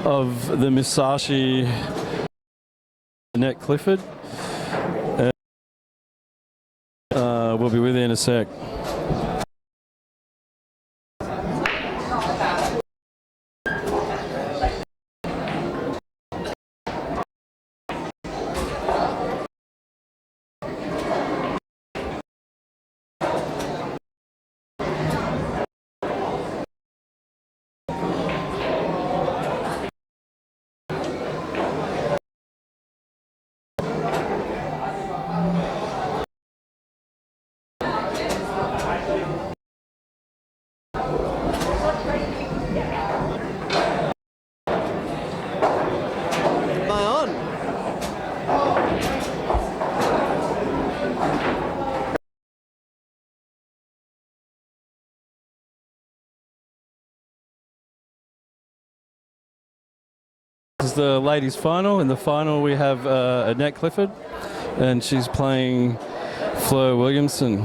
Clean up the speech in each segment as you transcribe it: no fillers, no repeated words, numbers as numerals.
Of the Musashi, Annette, Clifford. We'll be with you in a sec. This is the ladies' final. In the final, we have Annette Clifford, and she's playing Fleur Williamson.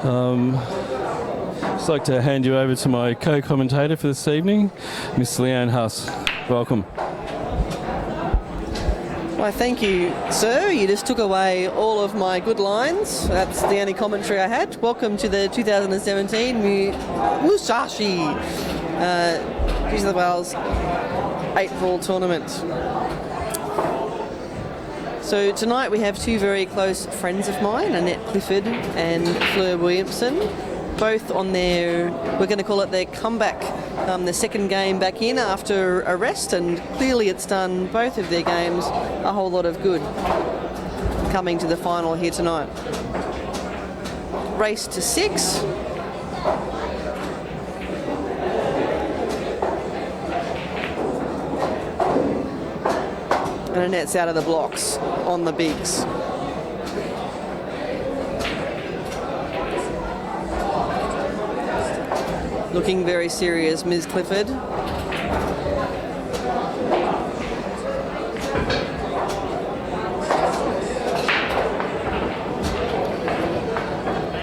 I'd like to hand you over to my co-commentator for this evening, Miss Leanne Huss. Welcome. Why, thank you, sir. You just took away all of my good lines. That's the only commentary I had. Welcome to the 2017 Musashi New South Wales 8-ball tournament. So tonight we have two very close friends of mine, Annette Clifford and Fleur Williamson, both on their, we're going to call it their comeback, the second game back in after a rest, and clearly it's done both of their games a whole lot of good coming to the final here tonight. Race to 6. And Annette's out of the blocks on the bigs. Looking very serious, Ms. Clifford.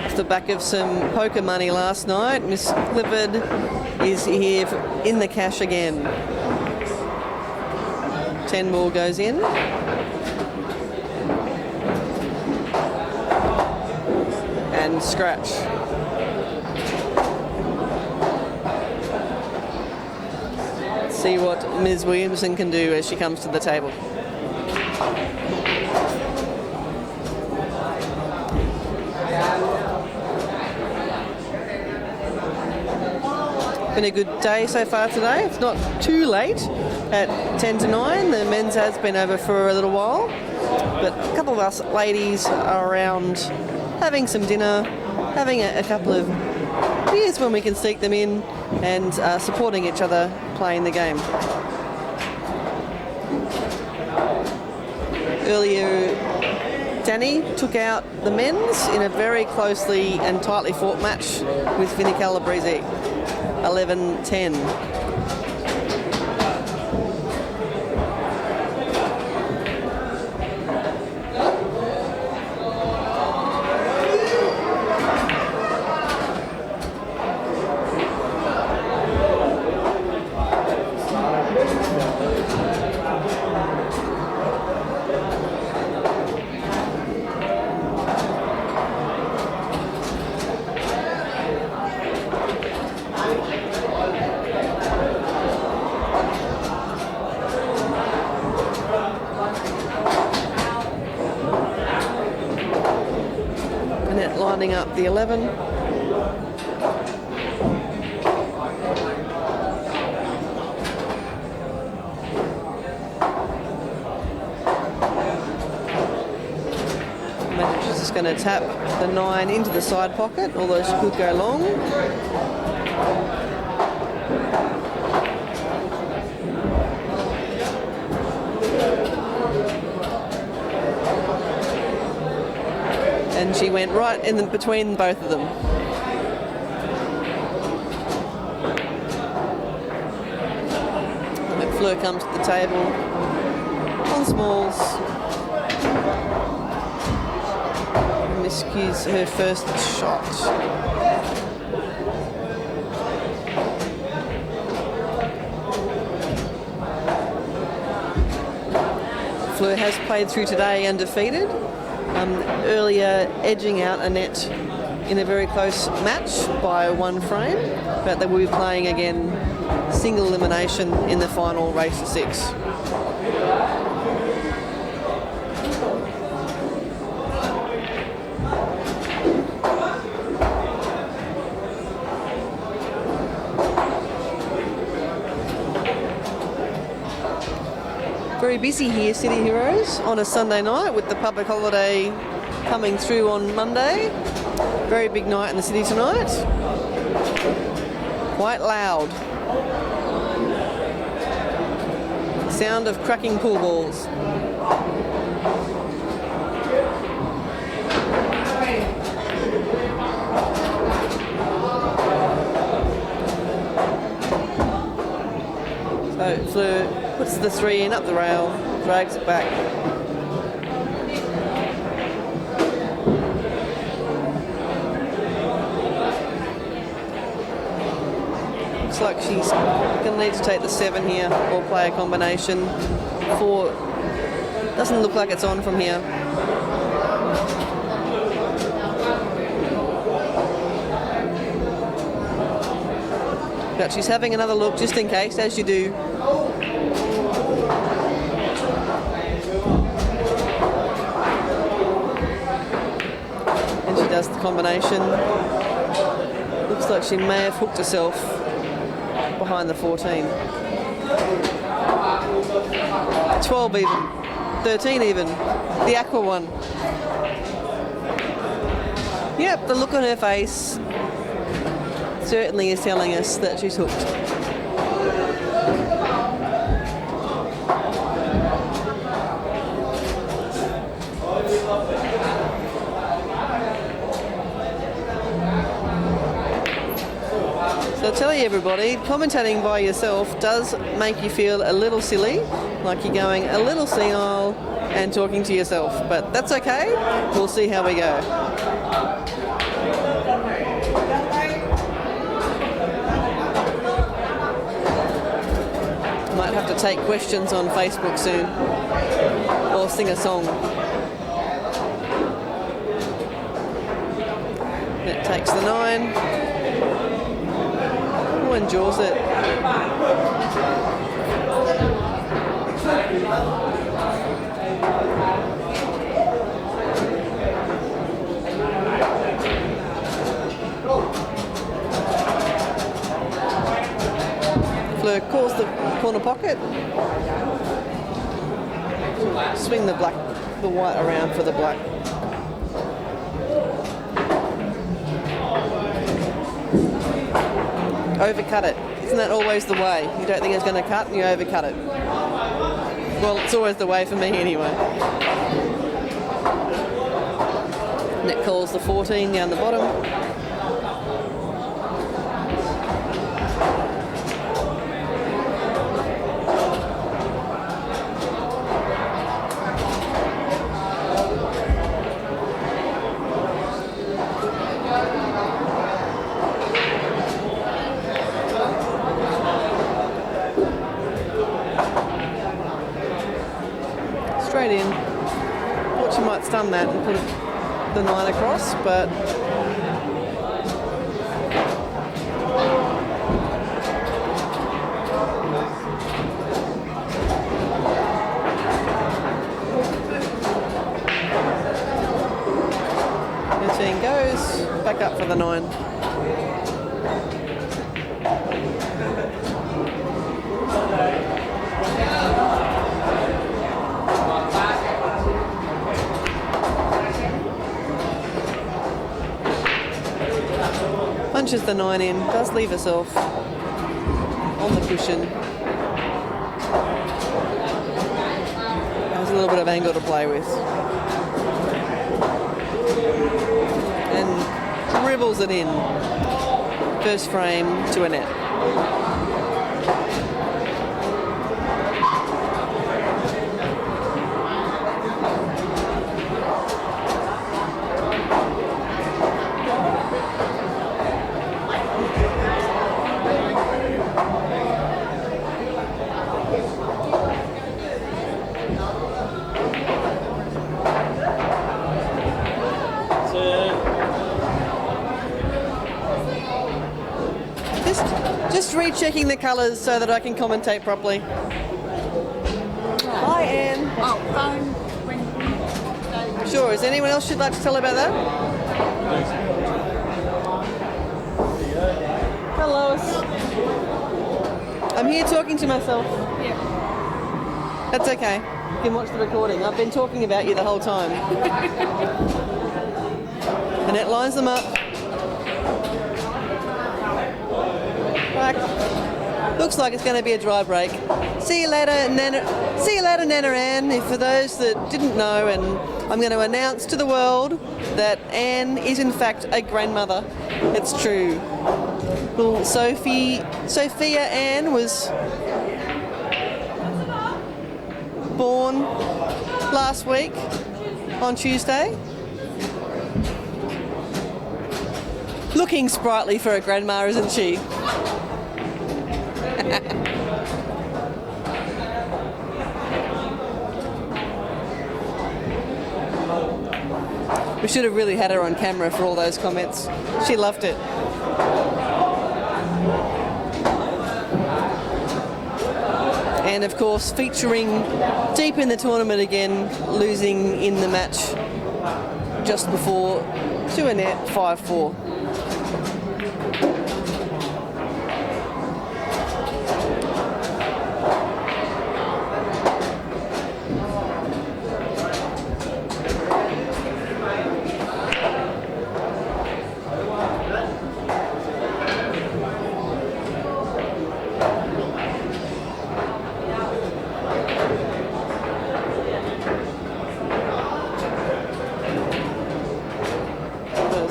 Off the back of some poker money last night, Ms. Clifford is here in the cash again. 10 more goes in. And scratch. Let's see what Ms. Williamson can do as she comes to the table. Been a good day so far today. It's not too late at 10 to 9. The men's has been over for a little while, but a couple of us ladies are around having some dinner, having a couple of beers when we can sneak them in, and supporting each other playing the game. Earlier, Danny took out the men's in a very closely and tightly fought match with Vinnie Calabrese. 11-10. Lining up the 11. Manager's just going to tap the 9 into the side pocket, although she could go long. And she went right in between both of them. And Fleur comes to the table on smalls. Miscues her first shot. Fleur has played through today undefeated. Earlier edging out Annette in a very close match by 1 frame, but they will be playing again single elimination in the final race to 6. Very busy here, City Heroes, on a Sunday night with the public holiday coming through on Monday. Very big night in the city tonight. Quite loud. Sound of cracking pool balls. So Fleur puts the 3 in up the rail, drags it back. Looks like she's going to need to take the 7 here or play a combination. 4 doesn't look like it's on from here. But she's having another look just in case, as you do. And she does the combination. Looks like she may have hooked herself behind the 14. 12 even. 13 even. The aqua one. Yep, the look on her face certainly is telling us that she's hooked. So I'll tell you everybody, commentating by yourself does make you feel a little silly, like you're going a little senile and talking to yourself, but that's okay, we'll see how we go. Might have to take questions on Facebook soon, or sing a song. It takes the 9. Oh, enjoys it. Fleur calls the corner pocket. Swing the white around for the black. Overcut it. Isn't that always the way? You don't think it's going to cut and you overcut it. Well, it's always the way for me anyway. Annette calls the 14 down the bottom. Straight in. Thought she might stun that and put the 9 across, but goes back up for the 9. Punches the 9 in, does leave herself on the cushion. Has a little bit of angle to play with. And dribbles it in. First frame to Annette. Just rechecking the colours so that I can commentate properly. Hi, Anne. Oh, phone. Sure. Is there anyone else you'd like to tell about that? Hello. I'm here talking to myself. Yeah. That's okay. You can watch the recording. I've been talking about you the whole time. Annette lines them up. Right. Looks like it's going to be a dry break. See you later, Nana. See you later, Nana Ann. For those that didn't know, and I'm going to announce to the world that Anne is in fact a grandmother. It's true. Little Sophia Ann was born last week on Tuesday. Looking sprightly for a grandma, isn't she? We should have really had her on camera for all those comments. She loved it. And of course, featuring deep in the tournament again, losing in the match just before to Annette 5-4.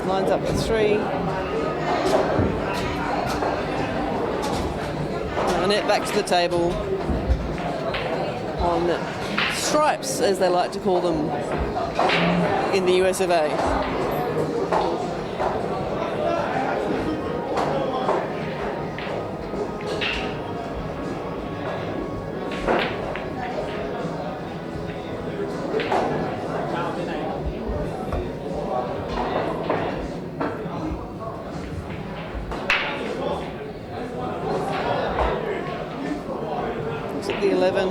Lines up to 3. Annette back to the table on stripes, as they like to call them in the US of A. The 11.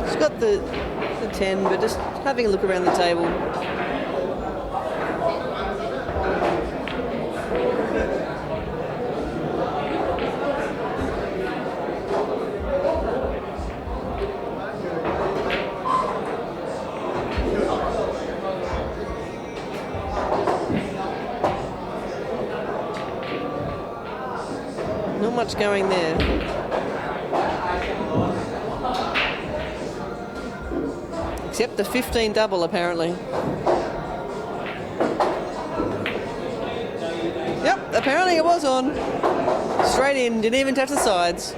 She's got the 10, but just having a look around the table. Not much going there. Except the 15 double, apparently. Yep, apparently it was on. Straight in, didn't even touch the sides.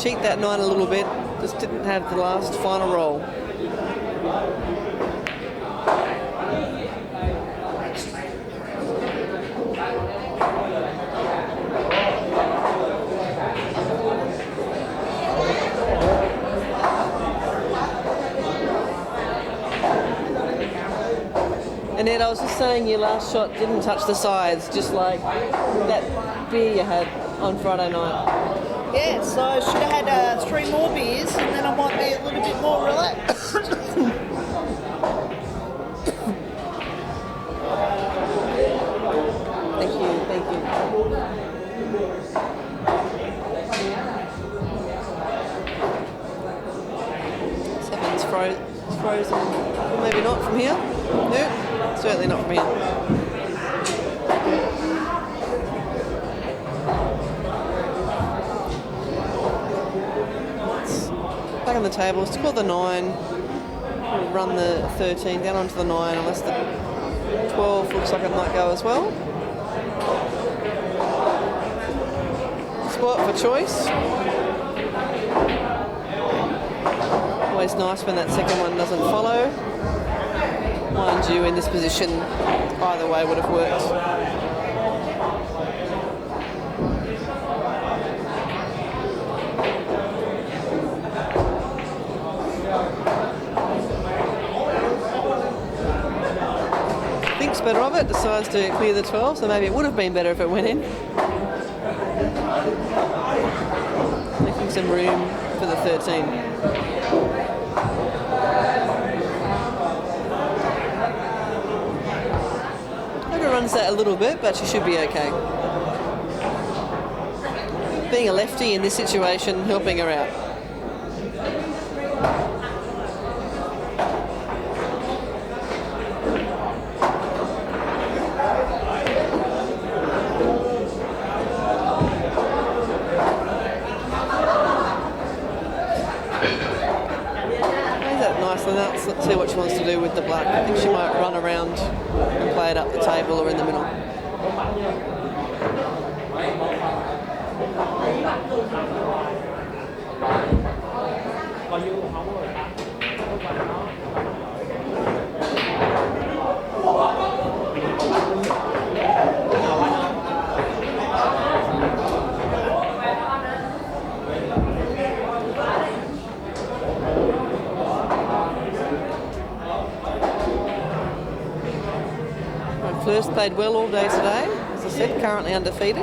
Cheat that 9 a little bit, just didn't have the last final roll. Annette, I was just saying your last shot didn't touch the sides, just like that beer you had on Friday night. Yeah, so I should have had 3 more beers and then I might be a little bit more relaxed. Thank you. Seven's frozen. Well, maybe not from here. Nope, certainly not from here. Back on the table, still got the 9. We'll run the 13 down onto the 9 unless the 12 looks like it might go as well. Spot for choice. Always nice when that second one doesn't follow. Mind you, in this position, either way would have worked. Thinks better of it, decides to clear the 12, so maybe it would have been better if it went in. Making some room for the 13. Runs that a little bit, but she should be okay. Being a lefty in this situation, helping her out. Let's see what she wants to do with the black. I think she might run around and play it up the table or in the middle. Fleur's played well all day today. As I said, currently undefeated.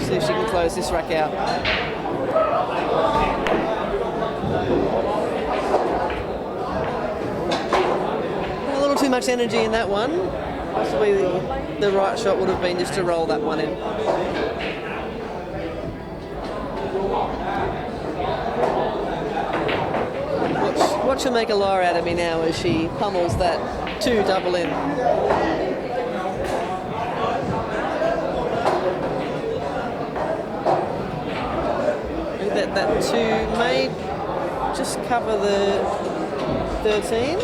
See if she can close this rack out. A little too much energy in that one. Possibly the right shot would have been just to roll that one in. Watch her make a liar out of me now as she pummels that 2 double in. That 2 may just cover the 13.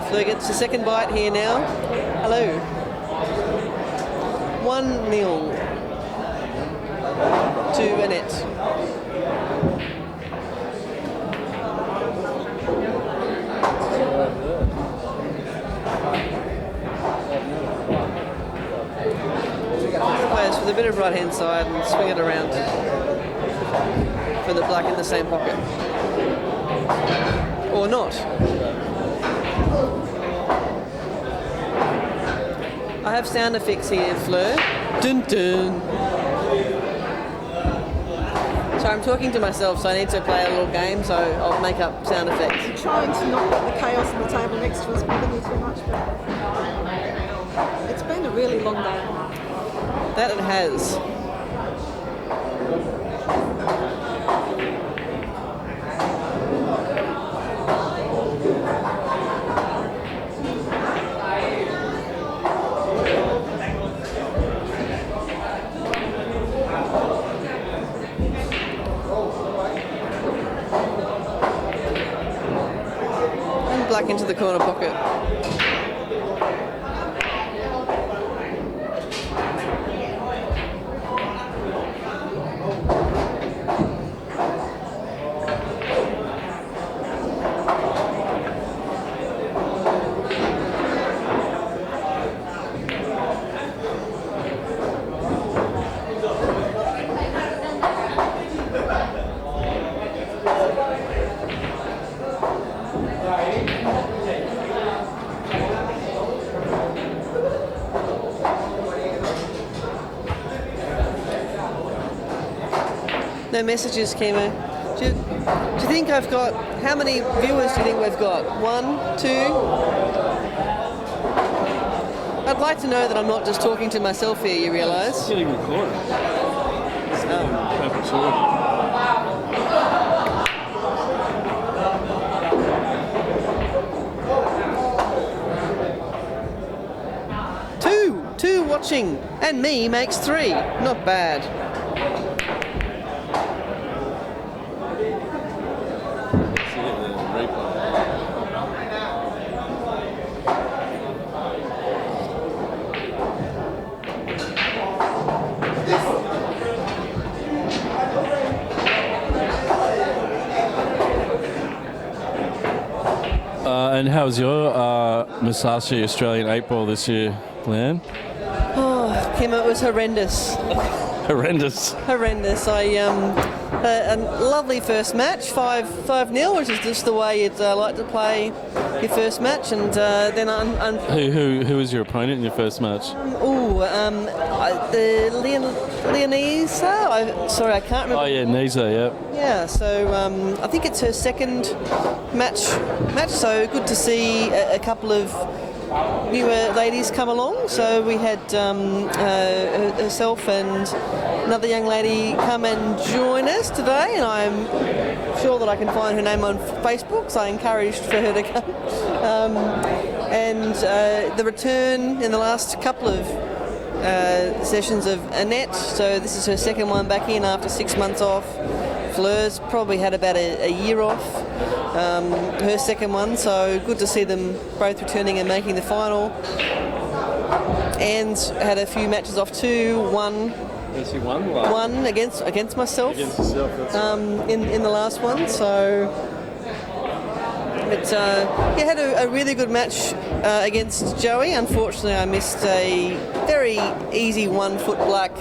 Fleur gets a second bite here now. Hello. 1-0 to Annette. Players with a bit of right hand side and swing it around for the black in the same pocket. Or not. I have sound effects here, Fleur. Dun dun. So I'm talking to myself, so I need to play a little game, so I'll make up sound effects. I'm trying to not put the chaos on the table next to us bothering you too much, but it's been a really long day. That it has. Black into the corner pocket. No messages, Chemo. Do you think I've got... How many viewers do you think we've got? 1, 2? I'd like to know that I'm not just talking to myself here, you realise? It's getting recorded. Oh. Two. 2 watching, and me makes 3. Not bad. And how's your Musashi Australian 8-ball this year, Leanne? Oh, Kim, it was horrendous. Horrendous. Horrendous. I a lovely first match, 5-0, which is just the way you'd like to play your first match, and then Who was your opponent in your first match? The Leonisa. Sorry, I can't remember. Oh yeah, Nisa. Yeah. Yeah, so I think it's her second match. So good to see a couple of newer ladies come along. So we had herself and another young lady come and join us today, and I'm sure that I can find her name on Facebook, so I encouraged for her to come. And the return in the last couple of sessions of Annette, so this is her second one back in after 6 months off. Fleur's probably had about a year off, her second one, so good to see them both returning and making the final. And had a few matches off too. One against myself. Against yourself, that's in the last one. So had a really good match against Joey. Unfortunately, I missed a very easy 1-foot black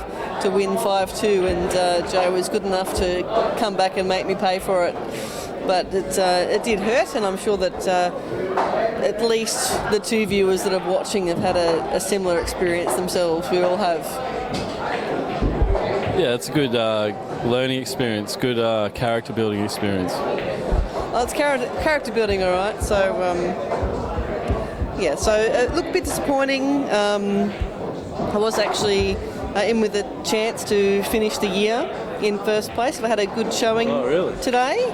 to win 5-2, and Joe was good enough to come back and make me pay for it. But it did hurt, and I'm sure that at least the 2 viewers that are watching have had a similar experience themselves. We all have. Yeah, it's a good learning experience, good character building experience. Well, it's character building, all right. So, look, a bit disappointing. I was actually in with a chance to finish the year in first place. I had a good showing today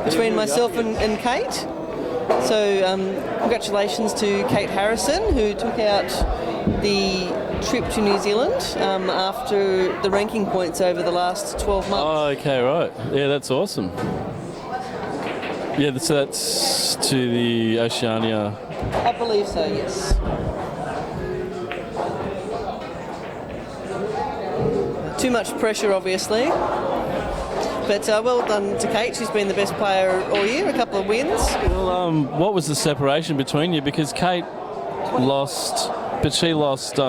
between myself and Kate. So congratulations to Kate Harrison, who took out the trip to New Zealand after the ranking points over the last 12 months. Oh, okay, right. Yeah, that's awesome. Yeah, so that's to the Oceania. I believe so, yes. Too much pressure, obviously. But well done to Kate. She's been the best player all year, a couple of wins. Well, what was the separation between you? Because Kate lost, but she lost.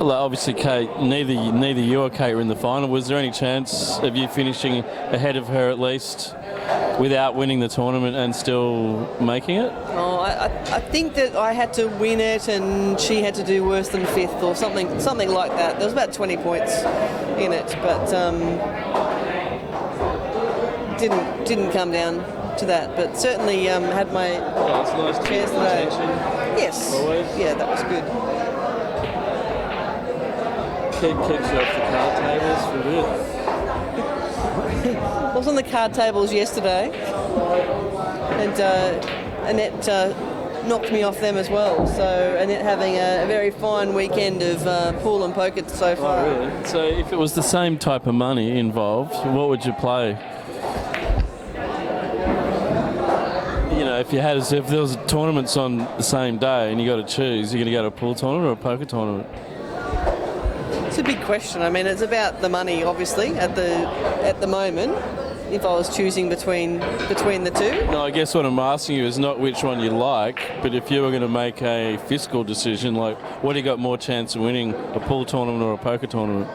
Obviously, Kate. Neither you or Kate were in the final. Was there any chance of you finishing ahead of her at least, without winning the tournament and still making it? Oh, I think that I had to win it and she had to do worse than 5th or something like that. There was about 20 points in it, but didn't come down to that. But certainly had my chance today. Yes. Always. Yeah, that was good. Keeps you off the card tables for a bit. I was on the card tables yesterday, and Annette knocked me off them as well. So Annette having a very fine weekend of pool and poker so far. Oh, really? So if it was the same type of money involved, what would you play? You know, if there was tournaments on the same day and you got to choose, you're going to go to a pool tournament or a poker tournament? It's a big question. I mean, it's about the money, obviously, at the moment. If I was choosing between the two. No, I guess what I'm asking you is not which one you like, but if you were going to make a fiscal decision, like what do you got more chance of winning, a pool tournament or a poker tournament?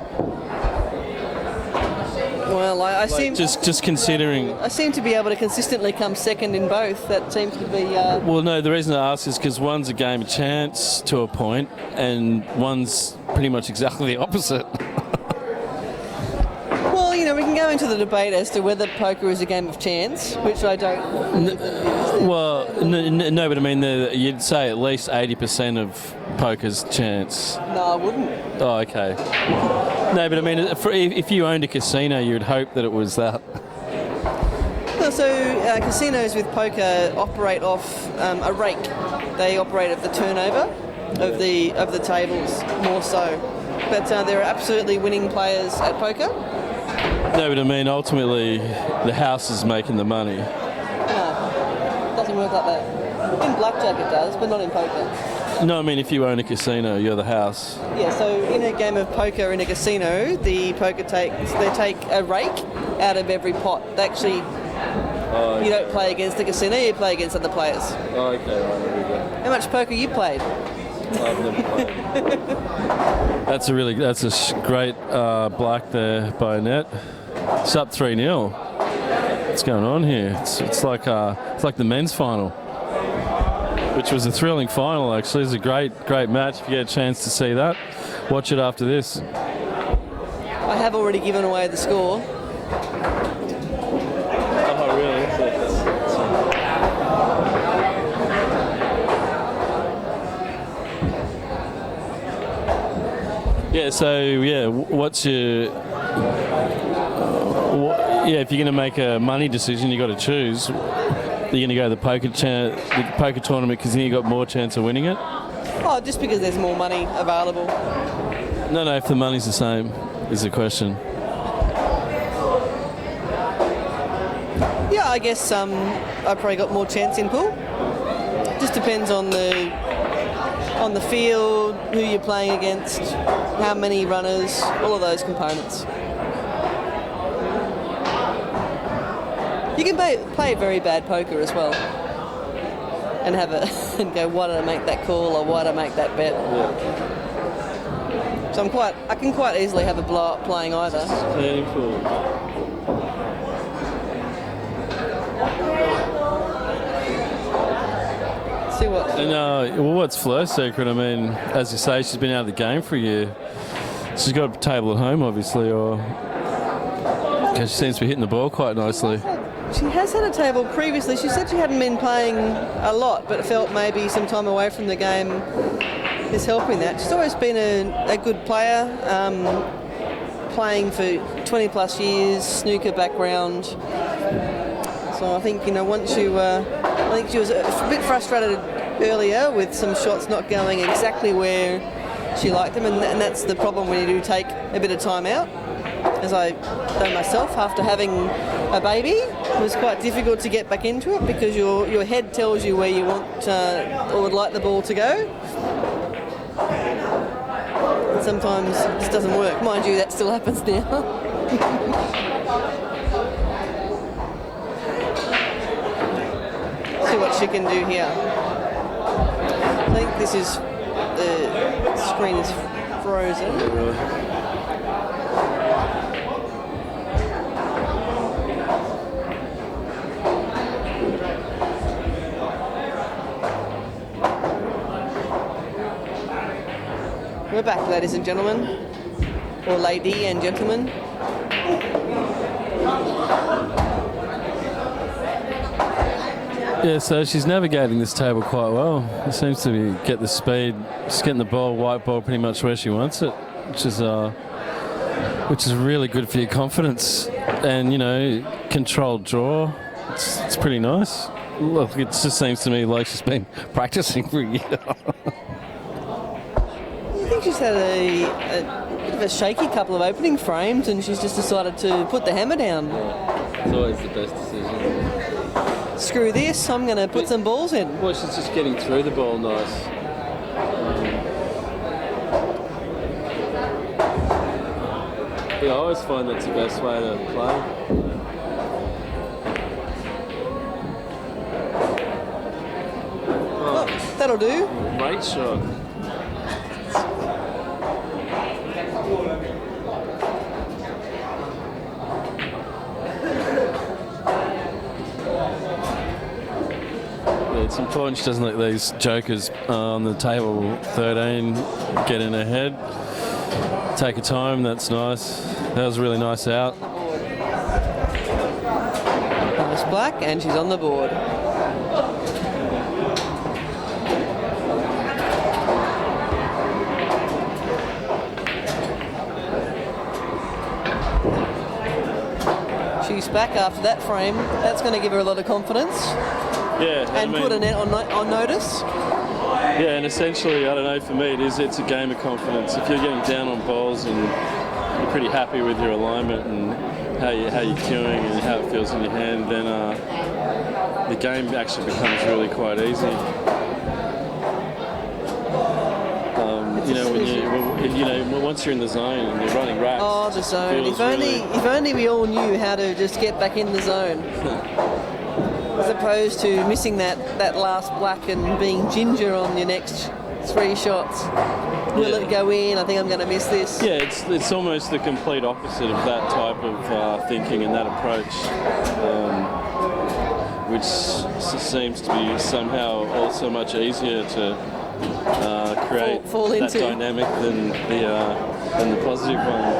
Well, I seem just considering. I seem to be able to consistently come second in both. That seems to be. Well, no. The reason I ask is because one's a game of chance to a point, and one's pretty much exactly the opposite. Well, you know, we can go into the debate as to whether poker is a game of chance, which I don't. No, but I mean, you'd say at least 80% of poker's chance. No, I wouldn't. Oh, okay. No, but I mean, if you owned a casino, you'd hope that it was that. Well, so casinos with poker operate off a rake. They operate at the turnover. of the tables more so. But there are absolutely winning players at poker. No, but I mean, ultimately, the house is making the money. No, it doesn't work like that. In blackjack it does, but not in poker. No, I mean, if you own a casino, you're the house. Yeah, so in a game of poker in a casino, they take a rake out of every pot. They actually, you don't play against the casino, you play against other players. Oh, okay, right. How much poker you played? I've never played. That's a great black there by Annette. It's up 3-0. What's going on here? It's like the men's final, which was a thrilling final. Actually, it's a great match. If you get a chance to see that, watch it after this. I have already given away the score. Oh, really? Yeah, so what's your if you're going to make a money decision, you got to choose. You're going to go to the poker tournament because then you got more chance of winning it. Oh, just because there's more money available. No, if the money's the same is the question. Yeah, I guess I probably got more chance in pool. Just depends on the field, who you're playing against, how many runners, all of those components. You can play very bad poker as well, and and go, why did I make that call or why did I make that bet? Yeah. So I can quite easily have a blow up playing either. See what? And what's Fleur's secret? I mean, as you say, she's been out of the game for a year. She's got a table at home, obviously, or because she seems to be hitting the ball quite nicely. She has had a table previously. She said she hadn't been playing a lot, but felt maybe some time away from the game is helping that. She's always been a good player, playing for 20 plus years, snooker background. So I think, once I think she was a bit frustrated earlier with some shots not going exactly where she liked them, and that's the problem when you do take a bit of time out. As I done myself after having a baby, it was quite difficult to get back into it because your head tells you where you want or would like the ball to go. And sometimes it just doesn't work. Mind you, that still happens now. See what she can do here. I think this is the screen is frozen. We're back, ladies and gentlemen, or lady and gentlemen. Yeah, so she's navigating this table quite well. She seems to get the speed, just getting the white ball pretty much where she wants it, which is really good for your confidence and, controlled draw. It's pretty nice. Look, it just seems to me like she's been practicing for a year. I think she's had a bit of a shaky couple of opening frames and she's just decided to put the hammer down. It's always the best decision. Screw this, I'm going to put some balls in. Well, she's just getting through the ball nice. Yeah, I always find that's the best way to play. Oh, that'll do. Great shot. It's important she doesn't let these jokers on the table 13 get in her head. Take her time, that's nice. That was a really nice out. Nice black, and she's on the board. She's back after that frame. That's going to give her a lot of confidence. Yeah, and put Annette on notice. Yeah, and essentially, I don't know, for me it's a game of confidence. If you're getting down on balls and you're pretty happy with your alignment and how you're cueing and how it feels in your hand, then the game actually becomes really quite easy. Once you're in the zone and you're running racks. Oh, the zone. If only we all knew how to just get back in the zone. As opposed to missing that last black and being ginger on your next 3 shots. Will it go in? I think I'm going to miss this. Yeah, it's almost the complete opposite of that type of thinking and that approach, which seems to be somehow also much easier to create fall that into dynamic than the positive one.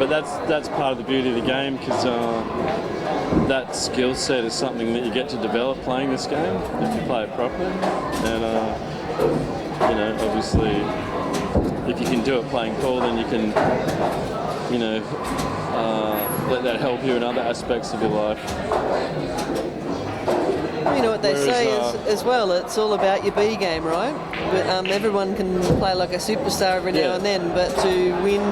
But that's part of the beauty of the game, because that skill set is something that you get to develop playing this game if you play it properly. And obviously, if you can do it playing pool, then you can, let that help you in other aspects of your life. You know what they say as well, it's all about your B game, right? But everyone can play like a superstar every now and then, but to win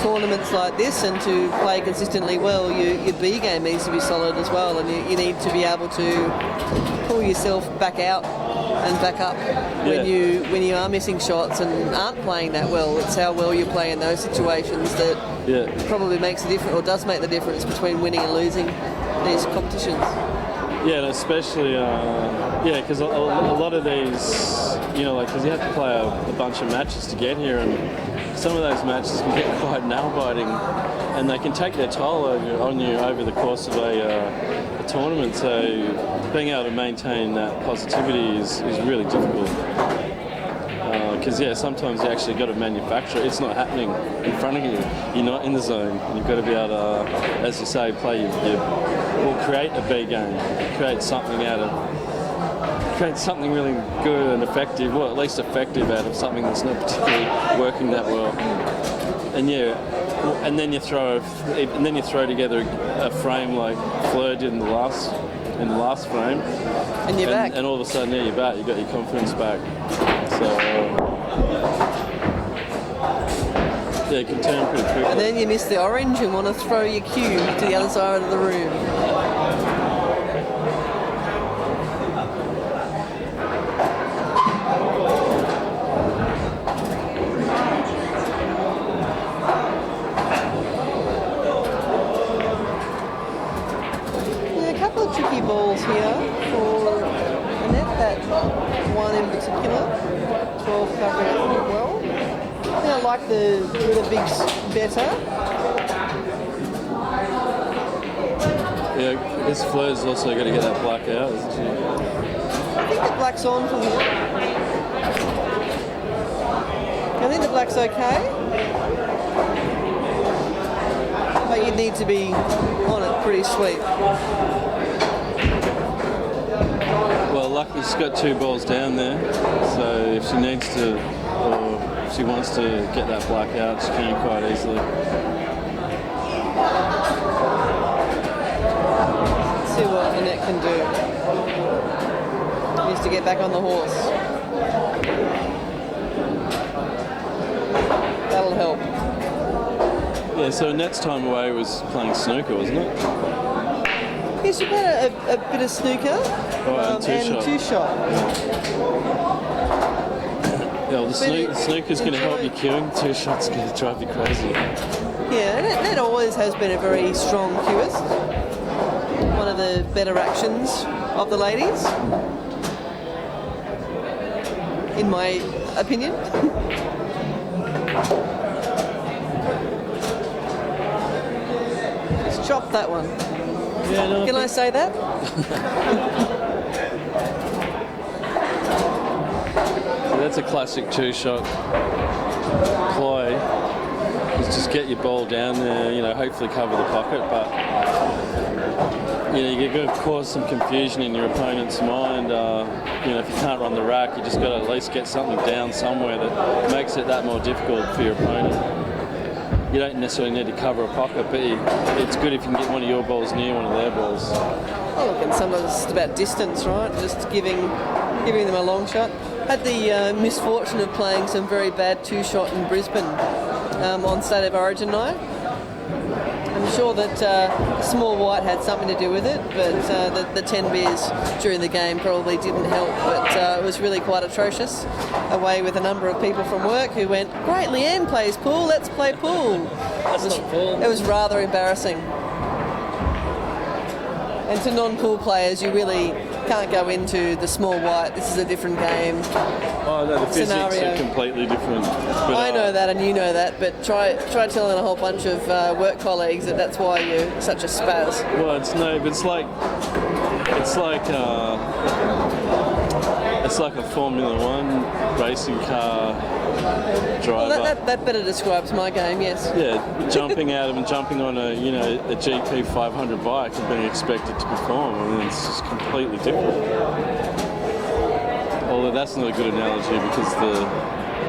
tournaments like this and to play consistently well, your B game needs to be solid as well, and you need to be able to pull yourself back out and back up when you are missing shots and aren't playing that well. It's how well you play in those situations that probably makes the difference, or does make the difference between winning and losing these competitions. Yeah, and especially, because a lot of these, because you have to play a bunch of matches to get here, and some of those matches can get quite nail-biting, and they can take their toll on you over the course of a tournament, so being able to maintain that positivity is really difficult. Because, sometimes you actually got to manufacture it. It's not happening in front of you. You're not in the zone. You've got to be able to, as you say, create a B game. Create something really good and effective, well, at least effective out of something that's not particularly working that well. And then you throw together a frame like Fleur did in the last frame. And you're back. And all of a sudden, you're back. You got your confidence back. So. It can turn pretty quickly. And then you miss the orange and want to throw your cue to the other side of the room. Yeah, a couple of tricky balls here for Annette, that one in particular. 12 covering it well. I like the bigs better. Yeah, I guess Fleur's also got to get that black out, isn't she? I think the black's on from here. I think the black's okay. But you'd need to be on it pretty sweet. Well, luckily she's got 2 balls down there, so if she needs to, or if she wants to get that black out, she can quite easily. Let's see what Annette can do. Needs to get back on the horse. That'll help. Yeah, so Annette's time away was playing snooker, wasn't it? Yes, you played a bit of snooker and two-shot. Yeah, well, the snooker's going to help you queuing. 2 shots going to drive you crazy. Yeah, and Annette always has been a very strong queuist. One of the better actions of the ladies, in my opinion. Just chop that one. Yeah, no, Can I say that? So that's a classic 2-shot ploy. Is just get your ball down there, hopefully cover the pocket, but you're going to cause some confusion in your opponent's mind. If you can't run the rack, you just got to at least get something down somewhere that makes it that more difficult for your opponent. you don't necessarily need to cover a pocket, but it's good if you can get one of your balls near one of their balls. Oh, look, and sometimes it's about distance, right? Just giving them a long shot. Had the misfortune of playing some very bad two-shot in Brisbane on State of Origin night. I'm sure that small white had something to do with it, but the 10 beers during the game probably didn't help. But it was really quite atrocious. Away with a number of people from work who went, "Great, Leanne plays pool. Let's play pool." It was rather embarrassing. And to non-pool players, you really can't go into the small white. This is a different game. Oh no, the physics Scenario. are completely different. But, I know that, and you know that, but try telling a whole bunch of work colleagues that that's why you're such a spaz. Well, it's like a Formula One racing car driver. Well, that better describes my game, yes. Yeah, jumping out of and jumping on a GP 500 bike and being expected to perform. I mean, it's just completely different. Although that's not a good analogy because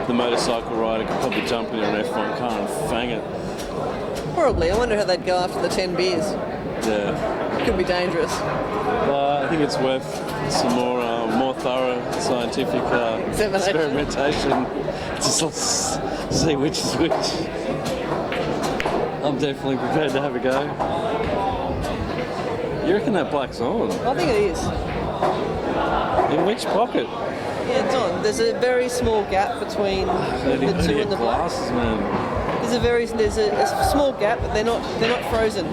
the motorcycle rider could probably jump into an F1 car and fang it. Probably. I wonder how they'd go after the 10 beers. Yeah. Could be dangerous. I think it's worth some more thorough scientific experimentation to see which is which. I'm definitely prepared to have a go. You reckon that black's on? I think it is. In which pocket? Yeah, it's on. There's a very small gap between the two and the black. Glasses, man. There's a small gap, but they're not frozen.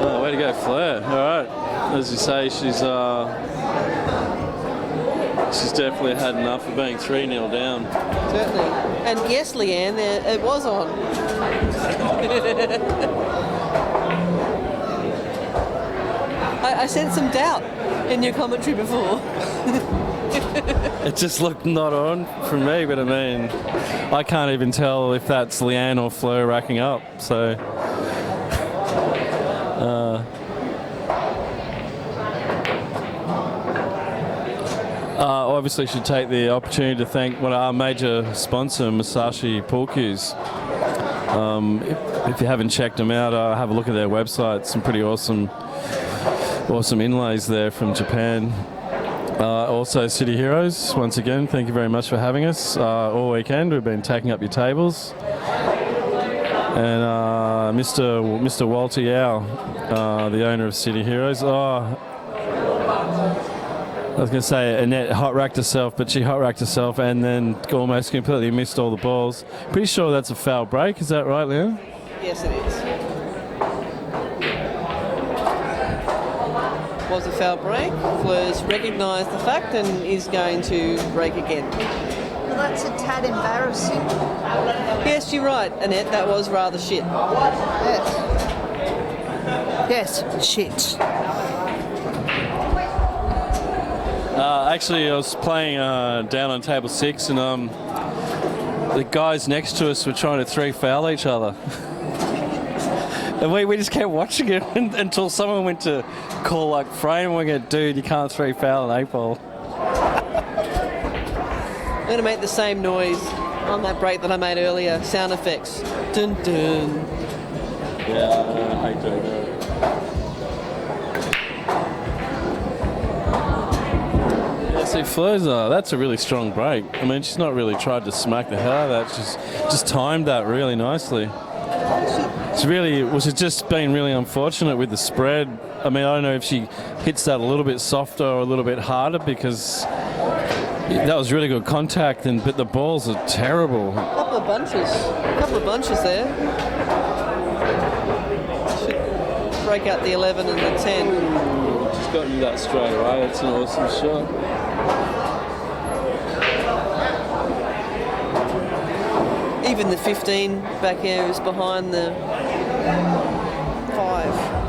Oh, way to go, Fleur. All right. As you say, she's definitely had enough of being 3-0 down. Certainly. And yes, Leanne, it was on. I sensed some doubt in your commentary before. It just looked not on from me, but I mean, I can't even tell if that's Leanne or Fleur racking up, so... obviously should take the opportunity to thank one of our major sponsor, Musashi Pool Cues. If you haven't checked them out, have a look at their website. Some pretty awesome inlays there from Japan. Also City Heroes, once again, thank you very much for having us. All weekend we've been taking up your tables. And Mr. Walter Yao, the owner of City Heroes. I was going to say Annette hot-racked herself, but she hot-racked herself and then almost completely missed all the balls. Pretty sure that's a foul break, is that right, Leanne? Yes, it is. Was a foul break. Fleur's recognised the fact and is going to break again. Well, that's a tad embarrassing. Yes, you're right, Annette. That was rather shit. Yes, shit. Actually, I was playing down on table 6 and the guys next to us were trying to 3-foul each other. And we just kept watching it until someone went to call like frame and we go, dude, you can't 3-foul an 8-ball. I'm going to make the same noise on that break that I made earlier. Sound effects. Dun dun. Yeah, I hate doing that. See, Fleur's, that's a really strong break. I mean, she's not really tried to smack the hell out of that. She's just timed that really nicely. She's just been really unfortunate with the spread. I mean, I don't know if she hits that a little bit softer or a little bit harder because that was really good contact, but the balls are terrible. A couple of bunches there. Should break out the 11 and the 10. She's got into that straight away. It's an awesome shot. Even the 15 back here is behind the 5.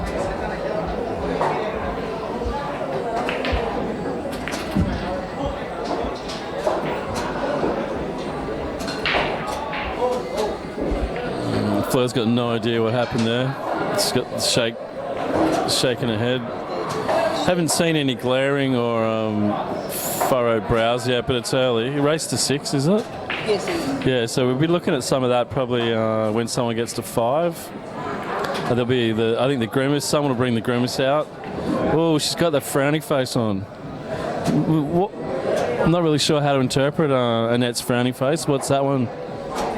Fleur's got no idea what happened there. It's got the shaking her head. Haven't seen any glaring or furrowed brows yet, but it's early. He raced to 6, is it? Yes, he is. Yeah, so we'll be looking at some of that probably when someone gets to 5. There'll be I think the grimace. Someone will bring the grimace out. Oh, she's got that frowning face on. I'm not really sure how to interpret Annette's frowning face. What's that one?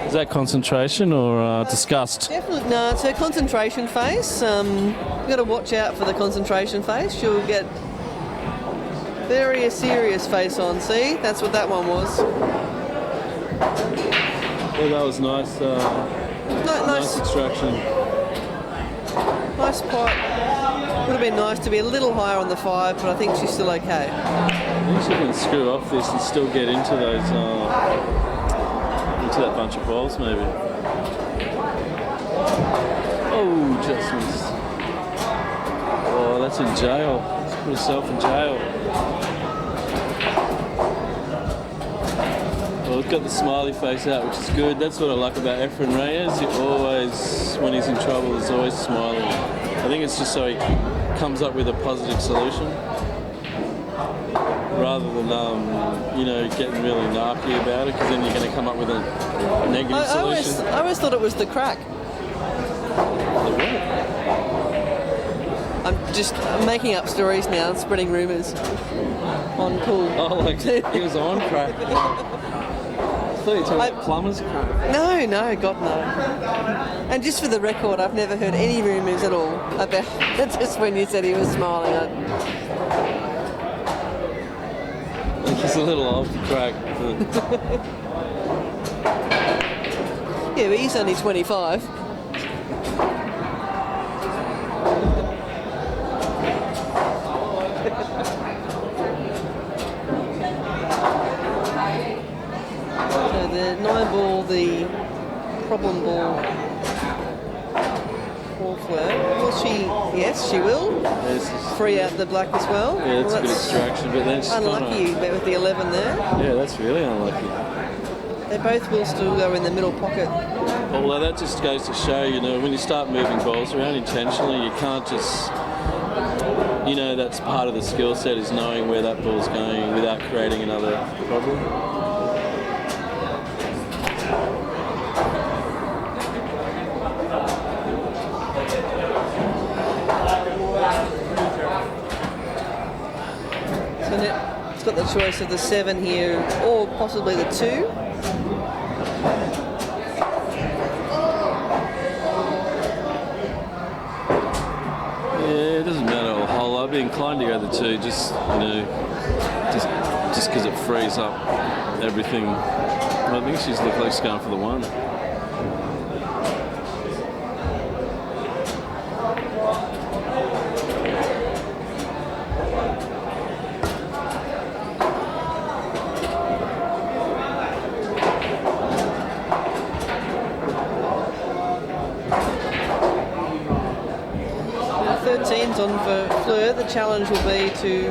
Is that concentration or disgust? Definitely, no, it's her concentration face. You've got to watch out for the concentration face. She'll get very serious face on. See, that's what that one was. Yeah, that was nice. Nice extraction. Nice pot. Would have been nice to be a little higher on the 5, but I think she's still okay. I think she can screw off this and still get into those, into that bunch of balls maybe. Oh, just missed. Oh, that's in jail. She's put herself in jail. Well, it's got the smiley face out, which is good. That's what I like about Efren Reyes. He always, when he's in trouble, is always smiling. I think it's just so he comes up with a positive solution, rather than getting really narky about it, because then you're going to come up with a negative solution. I always thought it was the crack. The what? I'm making up stories now and spreading rumours on pool. Oh, like he was on crack. I thought you were talking about plumber's crack. No, God no. And just for the record, I've never heard any rumours at all about that. Just when you said he was smiling. He's a little old for crack. Yeah, but he's only 25. So the 9 ball, the problem ball for Fleur. Will she? Yes, she will. Yes. Free out the black as well. Yeah, that's a good extraction, but then she's unlucky with the 11 there. Yeah, that's really unlucky. They both will still go in the middle pocket. Although that just goes to show, when you start moving balls around intentionally, you can't just, that's part of the skill set, is knowing where that ball's going without creating another problem. It's got the choice of the 7 here, or possibly the 2. Yeah, it doesn't matter a whole lot. I'd be inclined to go the 2, just because it frees up everything. I think she's looked like she's going for the 1. On for Fleur, the challenge will be to...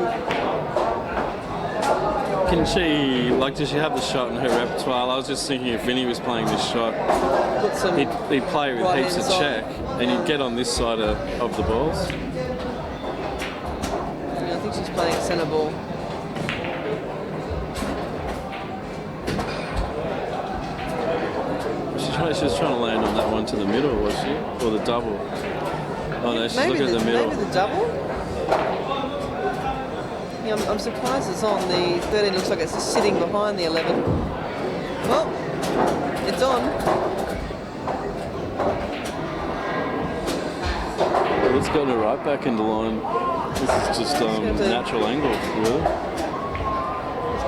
Does she have the shot in her repertoire? I was just thinking if Vinny was playing this shot, he'd play with heaps of check, and he'd get on this side of the balls. Yeah, I think she's playing centre ball. She was trying to land on that one to the middle, was she? Or the double? Oh no, she's looking at the middle. Maybe the double? Yeah, I'm surprised it's on. The 13 looks like it's just sitting behind the 11. Well, it's on. Well, it's gotten her right back into line. This is just natural angle, really.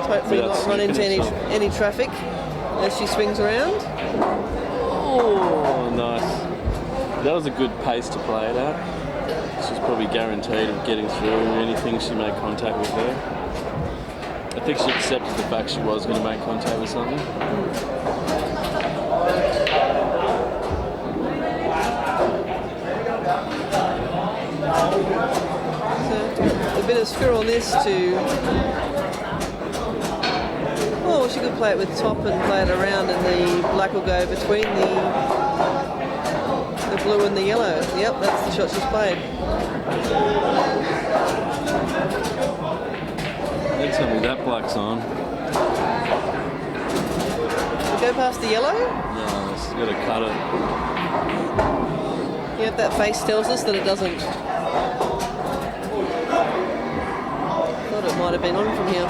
Hopefully not run into any traffic as she swings around. Oh, nice. That was a good pace to play it at. She's probably guaranteed of getting through anything she made contact with there. I think she accepted the fact she was going to make contact with something. So a bit of screw on this to... Oh, she could play it with top and play it around, and the black will go between the blue and the yellow. Yep, that's the shot she's played. Don't tell me that black's on. Go go past the yellow? No, it's got to cut it. Yeah, that face tells us that it doesn't. Thought it might have been on from here.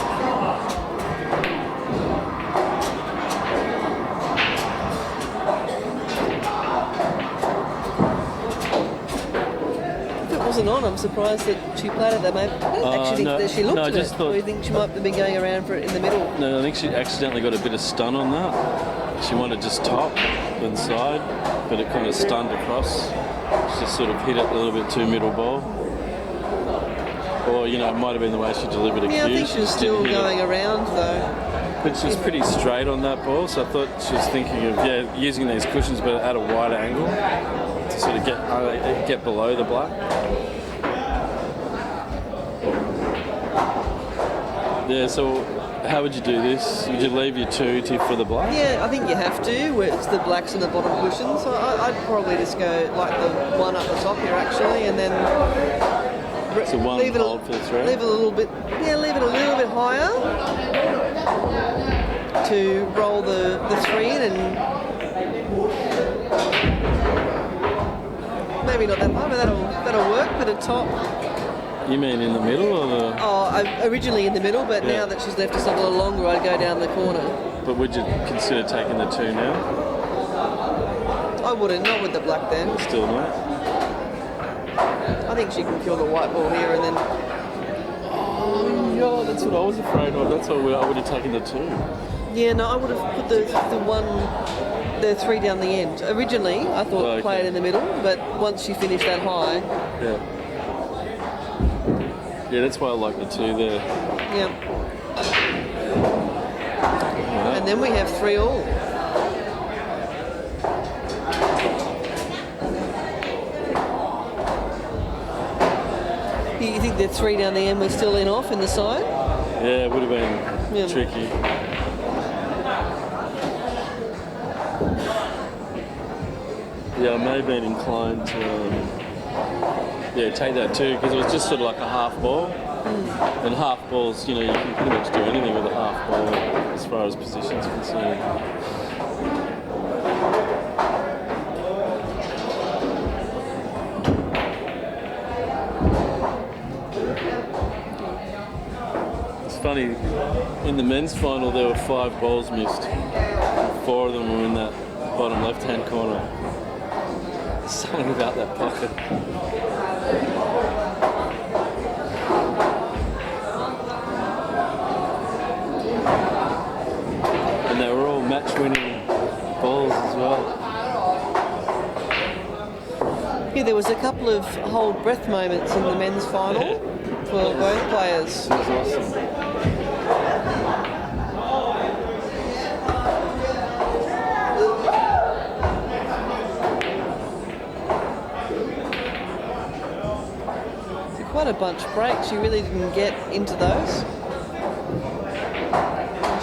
If it wasn't on, I'm surprised that she played it that way. I don't actually think that she looked at just it. thought- Or you think she might have been going around for it in the middle? No, I think she accidentally got a bit of stun on that. She wanted just top than side, but it kind of stunned across. She just sort of hit it a little bit too middle ball. Or, it might have been the way she delivered a cue. Yeah, I think she was just still didn't hit it. going around though. But she was pretty straight on that ball, so I thought she was thinking of using these cushions, but at a wider angle to sort of get below the black. Yeah. So, how would you do this? Would you leave your 2 tip for the black? Yeah, I think you have to, where it's the blacks and the bottom cushions. So I'd probably just go like the one up the top here actually, and then So one leave it hold for the 3. leave it a little bit higher to roll the 3 in, and maybe not that high, but that'll work. Bit of top. You mean in the middle or the? Originally in the middle, but Yeah. now that she's left us a little longer, I'd go down the corner. But would you consider taking the 2 now? I wouldn't, not with the black then. Still not. I think she can kill the white ball here and then. Yeah, that's what I was afraid of. That's why I would have taken the 2. Yeah, no, I would have put the 3 down the end. Originally, I thought play it in the middle, but once she finished that high, Yeah. Yeah, that's why I like the 2 there. yeah. And then we have 3 all. You think the 3 down the end we're still in off in the side? Yeah, it would have been tricky. Yeah, I may have been inclined to take that 2 because it was just sort of like a half ball. And half balls, you can pretty much do anything with a half ball as far as position's concerned. Funny, in the men's final there were 5 balls missed. 4 of them were in that bottom left-hand corner. Something about that pocket. And they were all match-winning balls as well. Yeah, there was a couple of hold breath moments in the men's final for both players. It was awesome. Quite a bunch break. She really didn't get into those.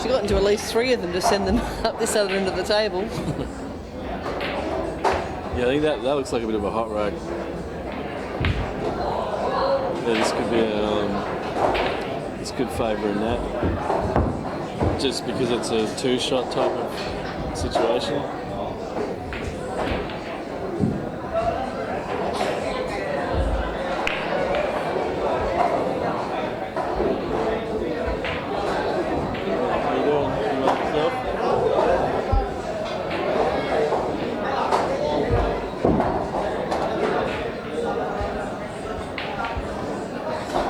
She got into at least 3 of them to send them up this other end of the table. Yeah, I think that looks like a bit of a hot rack. Yeah, this could be this could favour Annette, just because it's a 2-shot type of situation. How you doing? You like yourself?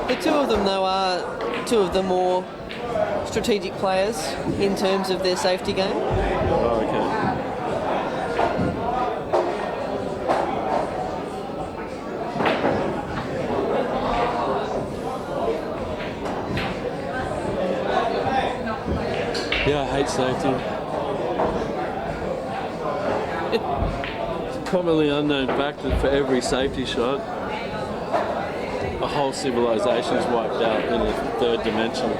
The 2 of them, though, are 2 of the more strategic players in terms of their safety game. Oh, okay. Yeah, I hate safety. It's a commonly unknown fact that for every safety shot, a whole civilization is wiped out in a 3rd dimension.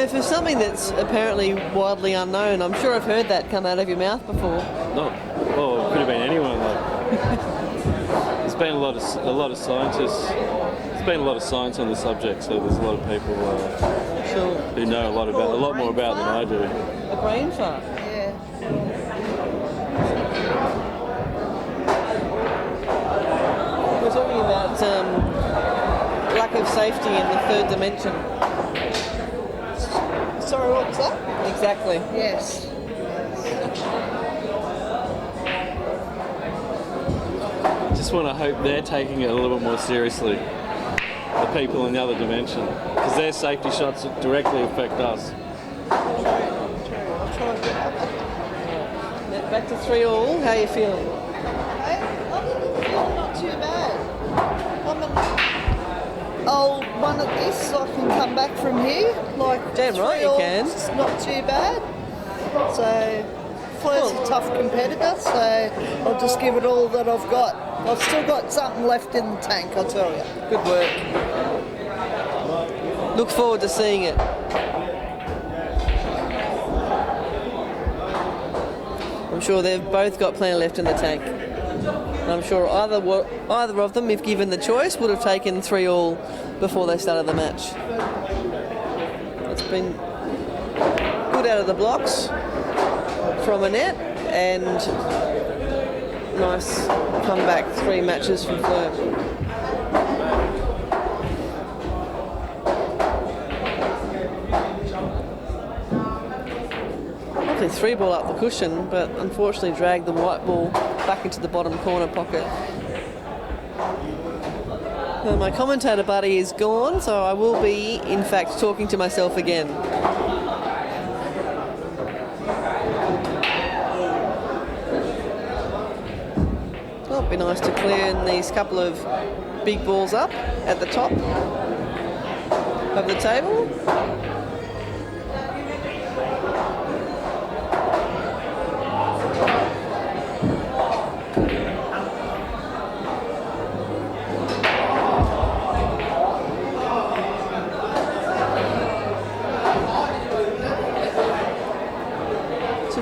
For something that's apparently widely unknown, I'm sure I've heard that come out of your mouth before. No, it could have been anyone. There's been a lot of scientists. There's been a lot of science on the subject, so there's a lot of people Sure. who know a lot more about than I do. A brain fart. Yeah. lack of safety in the third dimension. Sorry, what was that? Exactly. Yes. Just want to hope they're taking it a little bit more seriously, the people in the other dimension, because their safety shots directly affect us. I'll try and get up. Back to 3-all. How are you feeling? Hey, I'm feeling not too bad. I'm an old one at this. I can come back from here. Like Damn right you 3-all, can. It's not too bad. So Fleur's a tough competitor, so I'll just give it all that I've got. I've still got something left in the tank, I'll tell you. Good work. Look forward to seeing it. I'm sure they've both got plenty left in the tank. And I'm sure either of them, if given the choice, would have taken 3-all before they started the match. It's been good out of the blocks from Annette, and nice comeback 3 matches from Fleur. Lovely 3-ball up the cushion, but unfortunately dragged the white ball back into the bottom corner pocket. Well, my commentator buddy is gone, so I will be, in fact, talking to myself again. Well, it'd be nice to clear these couple of big balls up at the top of the table.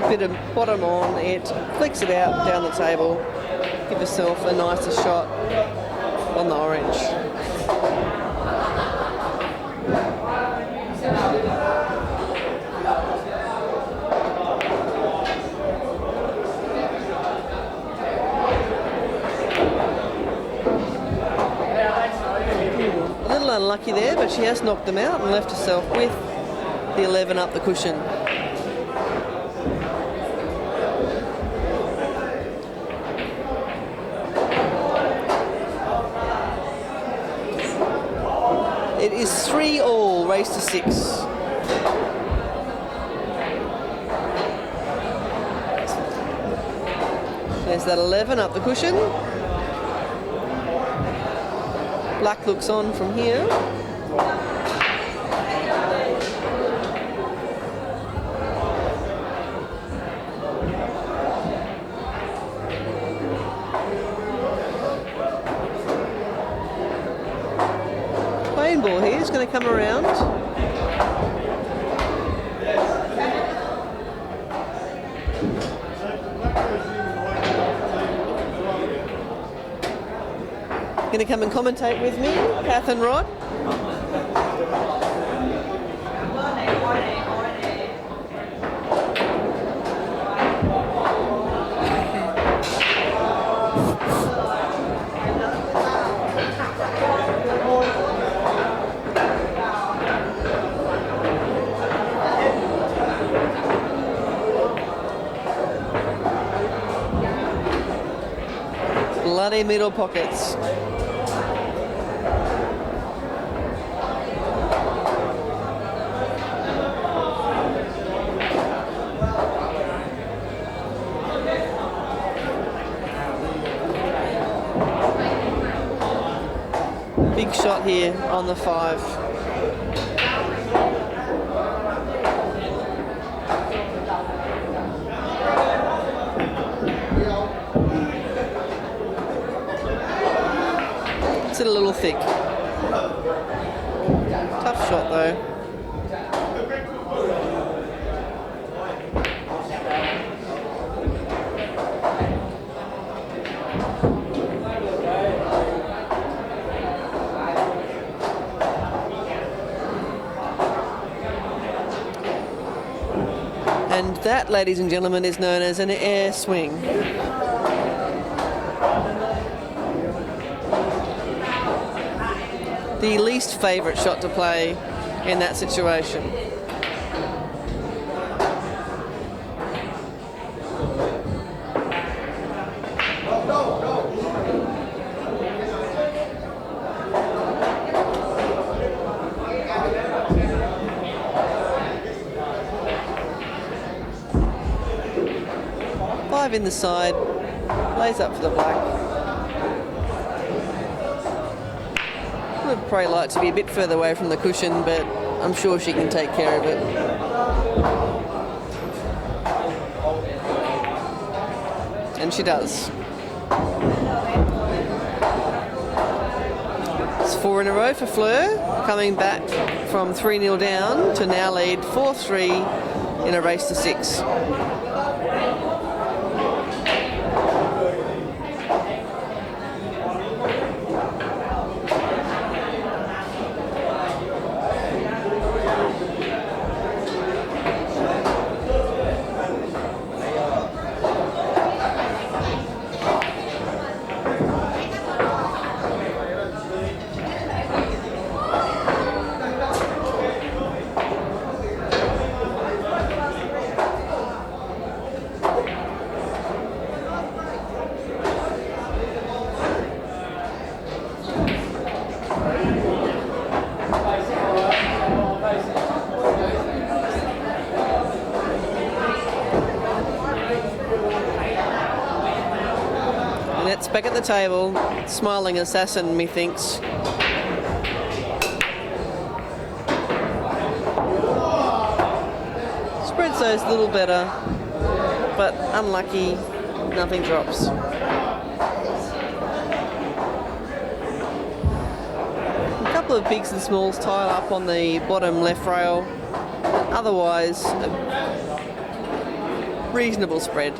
Bit of bottom on it, flicks it out down the table, give yourself a nicer shot on the orange. A little unlucky there, but she has knocked them out and left herself with the 11 up the cushion. It is 3-all, race to 6. There's that 11 up the cushion. Black looks on from here. Ball here is going to come around. Going to come and commentate with me, Kath and Rod. Bloody middle pockets. Big shot here on the 5. A little thick. Tough shot though. And that, ladies and gentlemen, is known as an air swing. the least favourite shot to play in that situation. Five in the side, lays up for the black. Would probably like to be a bit further away from the cushion, but I'm sure she can take care of it. And she does. It's 4 in a row for Fleur, coming back from 3-0 down to now lead 4-3 in a race to 6. Annette's back at the table, smiling assassin, methinks. Spreads those a little better, but unlucky, nothing drops. A couple of bigs and smalls tied up on the bottom left rail, otherwise a reasonable spread.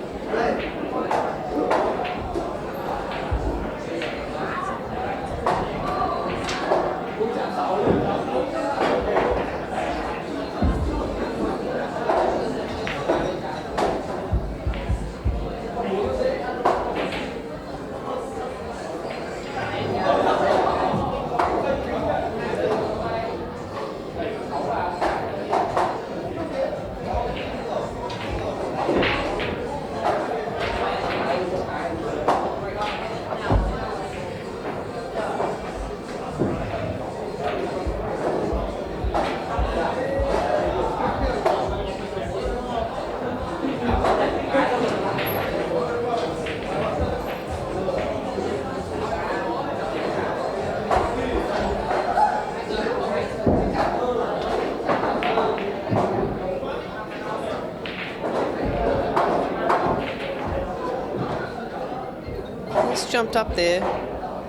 Jumped up there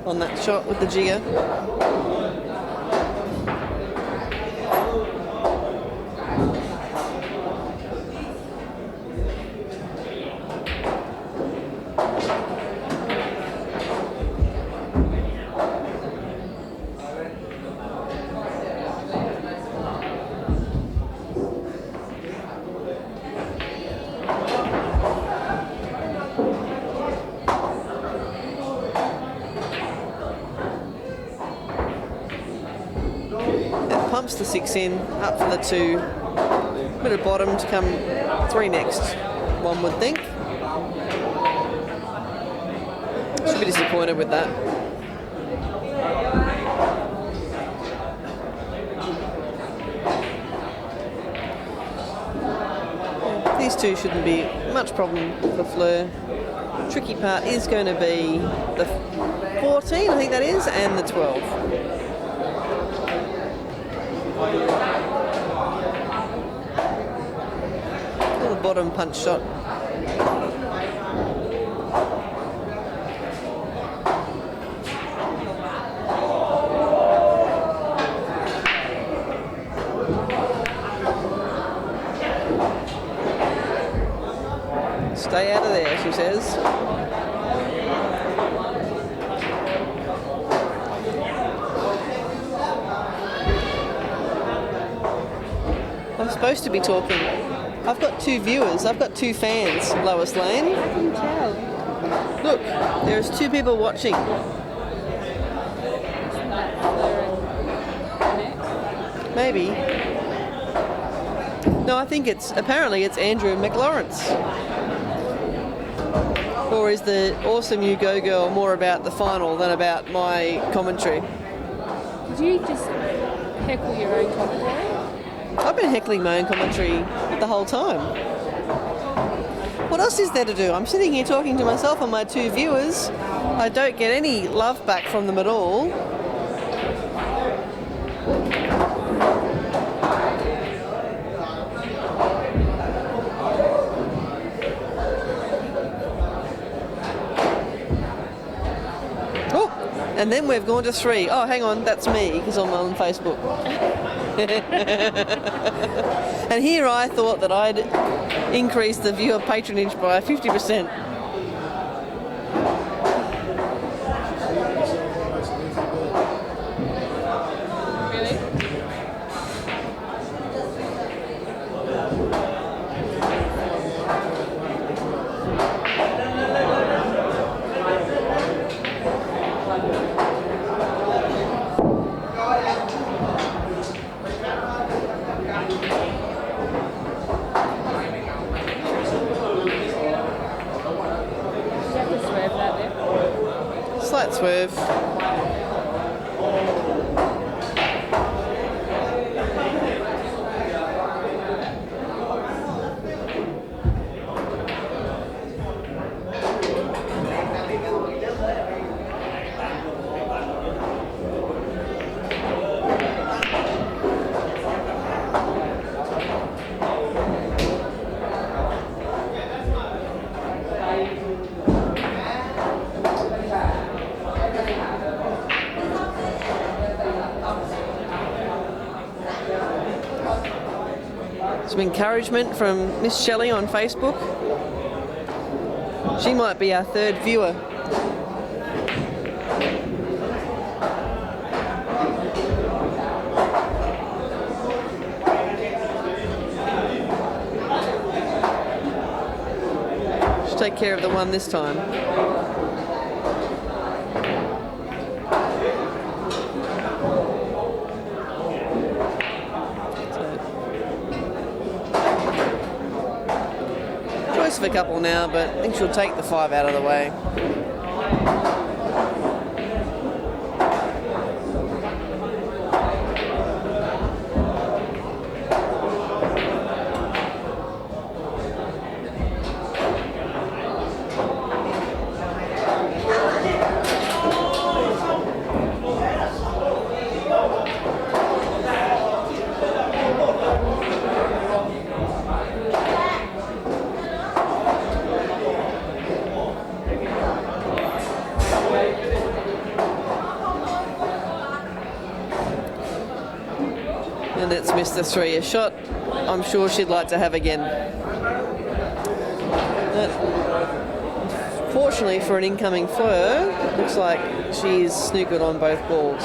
on that shot with the jigger. Pumps the 6 in, up for the 2. Bit of bottom to come 3 next, one would think. Should be disappointed with that. These two shouldn't be much problem for Fleur. Tricky part is going to be the 14, I think that is, and the 12. The bottom punch shot. Stay out of there, she says. I'm supposed to be talking. I've got 2 viewers. I've got 2 fans, Lois Lane. I can tell. Look, there's 2 people watching. Maybe. No, I think apparently it's Andrew McLawrence. Or is the awesome You Go Girl more about the final than about my commentary? Did you just heckle your own commentary? I've been heckling my own commentary the whole time. What else is there to do? I'm sitting here talking to myself and my two viewers. I don't get any love back from them at all. And then we've gone to 3. Oh, hang on, that's me, because I'm on Facebook. And here I thought that I'd increase the viewer patronage by 50%. Really? Slight swerve. Some encouragement from Miss Shelley on Facebook. She might be our third viewer. Should take care of the one this time. Of a couple now, but I think she'll take the 5 out of the way. Annette's missed the 3. A shot I'm sure she'd like to have again. But fortunately for an incoming Fleur, looks like she's snookered on both balls.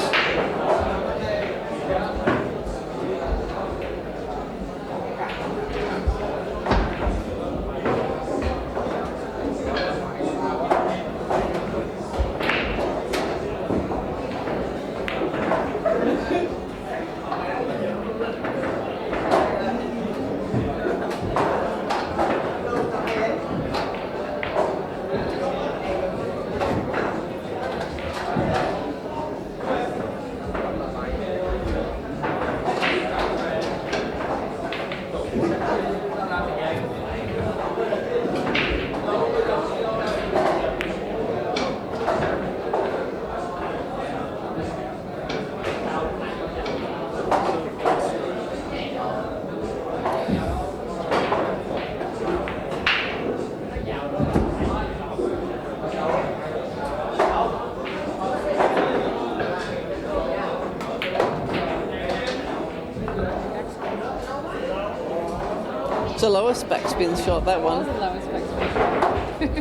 It's the lowest backspin shot, that one. That was the lowest backspin.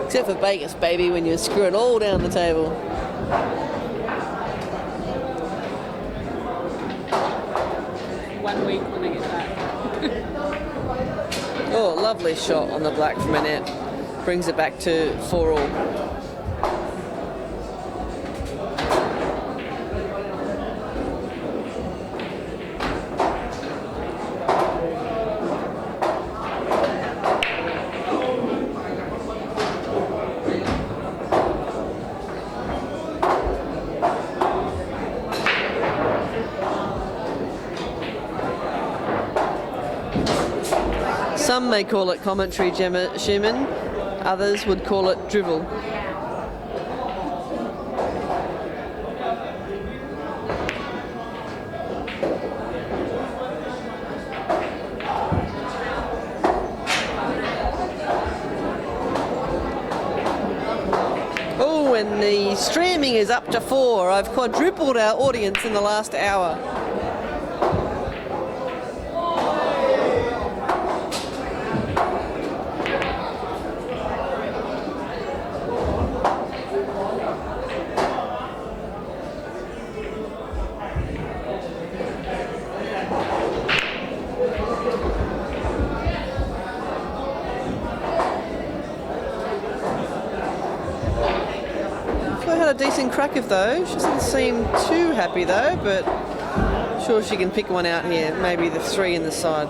Except for Vegas, baby, when you screw it all down the table. One week when I get back. Oh, lovely shot on the black from Annette. Brings it back to 4-all. Some may call it commentary, Gemma Schumann. Others would call it drivel. Oh, and the streaming is up to 4. I've quadrupled our audience in the last hour. A decent crack of those. She doesn't seem too happy though, but sure she can pick one out here. Maybe the 3 in the side.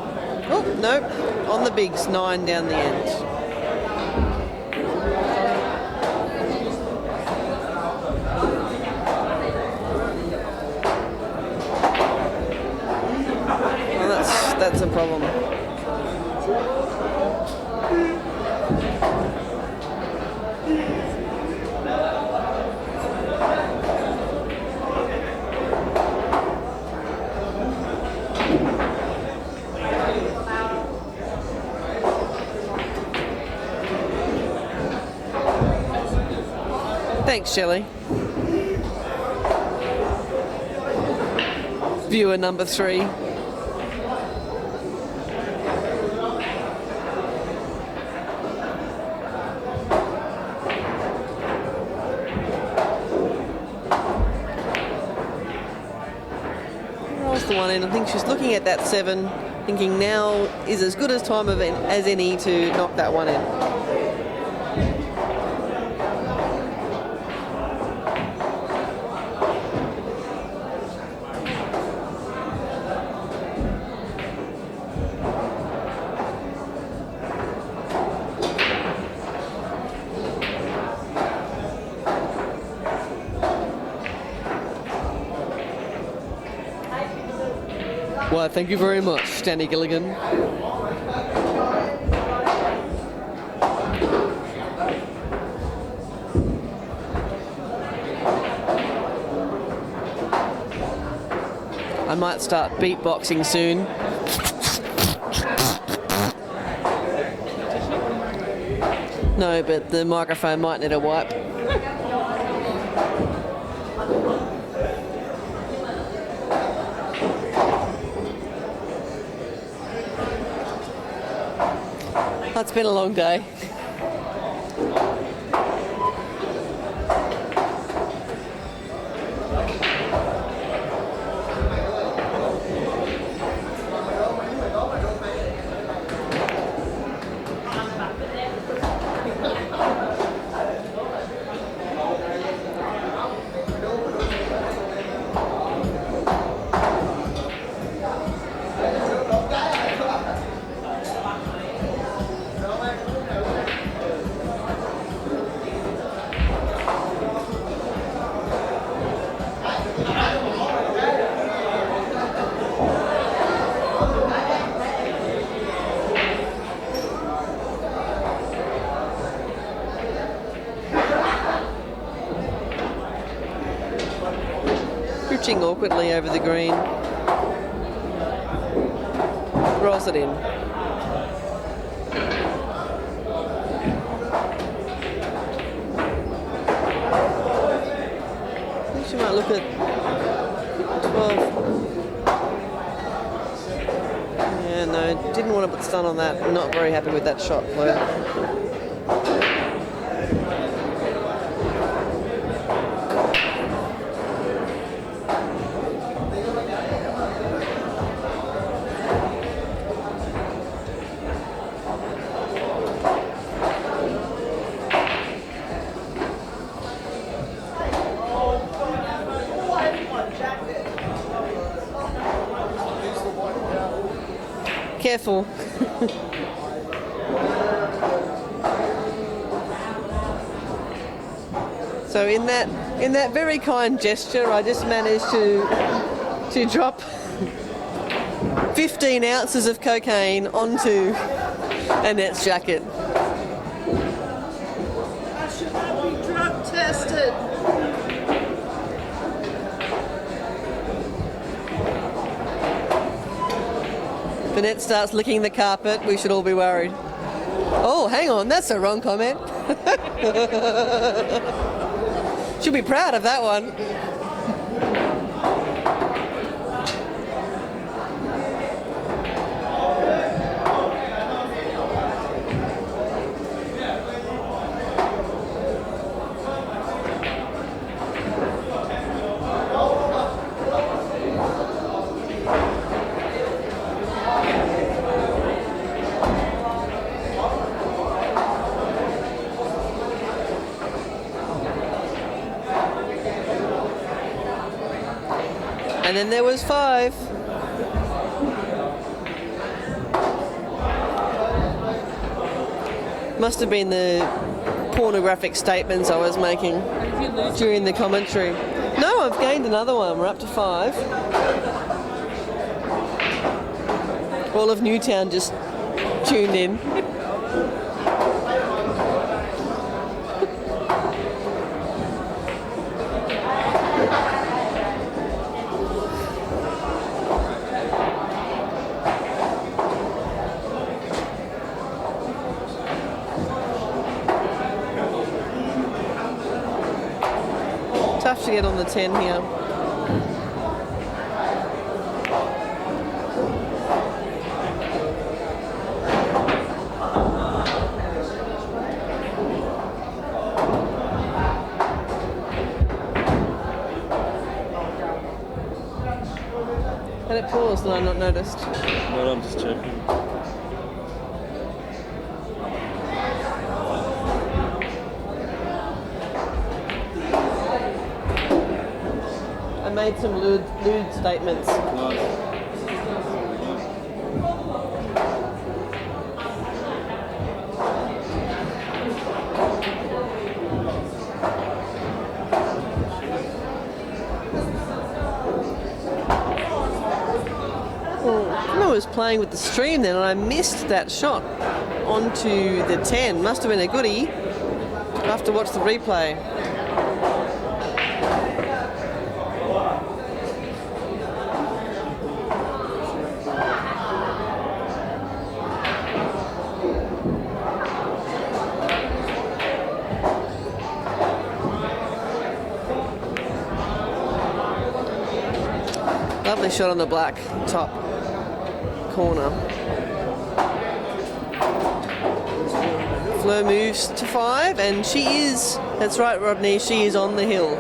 Oh, no. On the bigs, 9 down the end. Well, that's a problem. Thanks, Shelley. Viewer number 3. Rolls the one in. I think she's looking at that 7, thinking now is as good a time as any to knock that one in. Well, thank you very much, Danny Gilligan. I might start beatboxing soon. No, but the microphone might need a wipe. It's been a long day. Pitching awkwardly over the green. Rolls it in. I think she might look at 12. Yeah, no, didn't want to put stun on that. I'm not very happy with that shot, Fleur. careful. So in that very kind gesture, I just managed to drop 15 ounces of cocaine onto Annette's jacket. I should not be drug tested. If Annette starts licking the carpet, we should all be worried. Oh, hang on, that's a wrong comment. She'll be proud of that one. And then there was 5. Must have been the pornographic statements I was making during the commentary. No, I've gained another one. We're up to 5. All of Newtown just tuned in. Tough to get on the 10 here. Had it paused and I not noticed. No, I'm just checking. I made some lewd statements. I was playing with the stream then and I missed that shot onto the 10. Must have been a goodie. I'll have to watch the replay. Lovely shot on the black top corner. Fleur moves to 5 and she is, that's right Rodney, she is on the hill.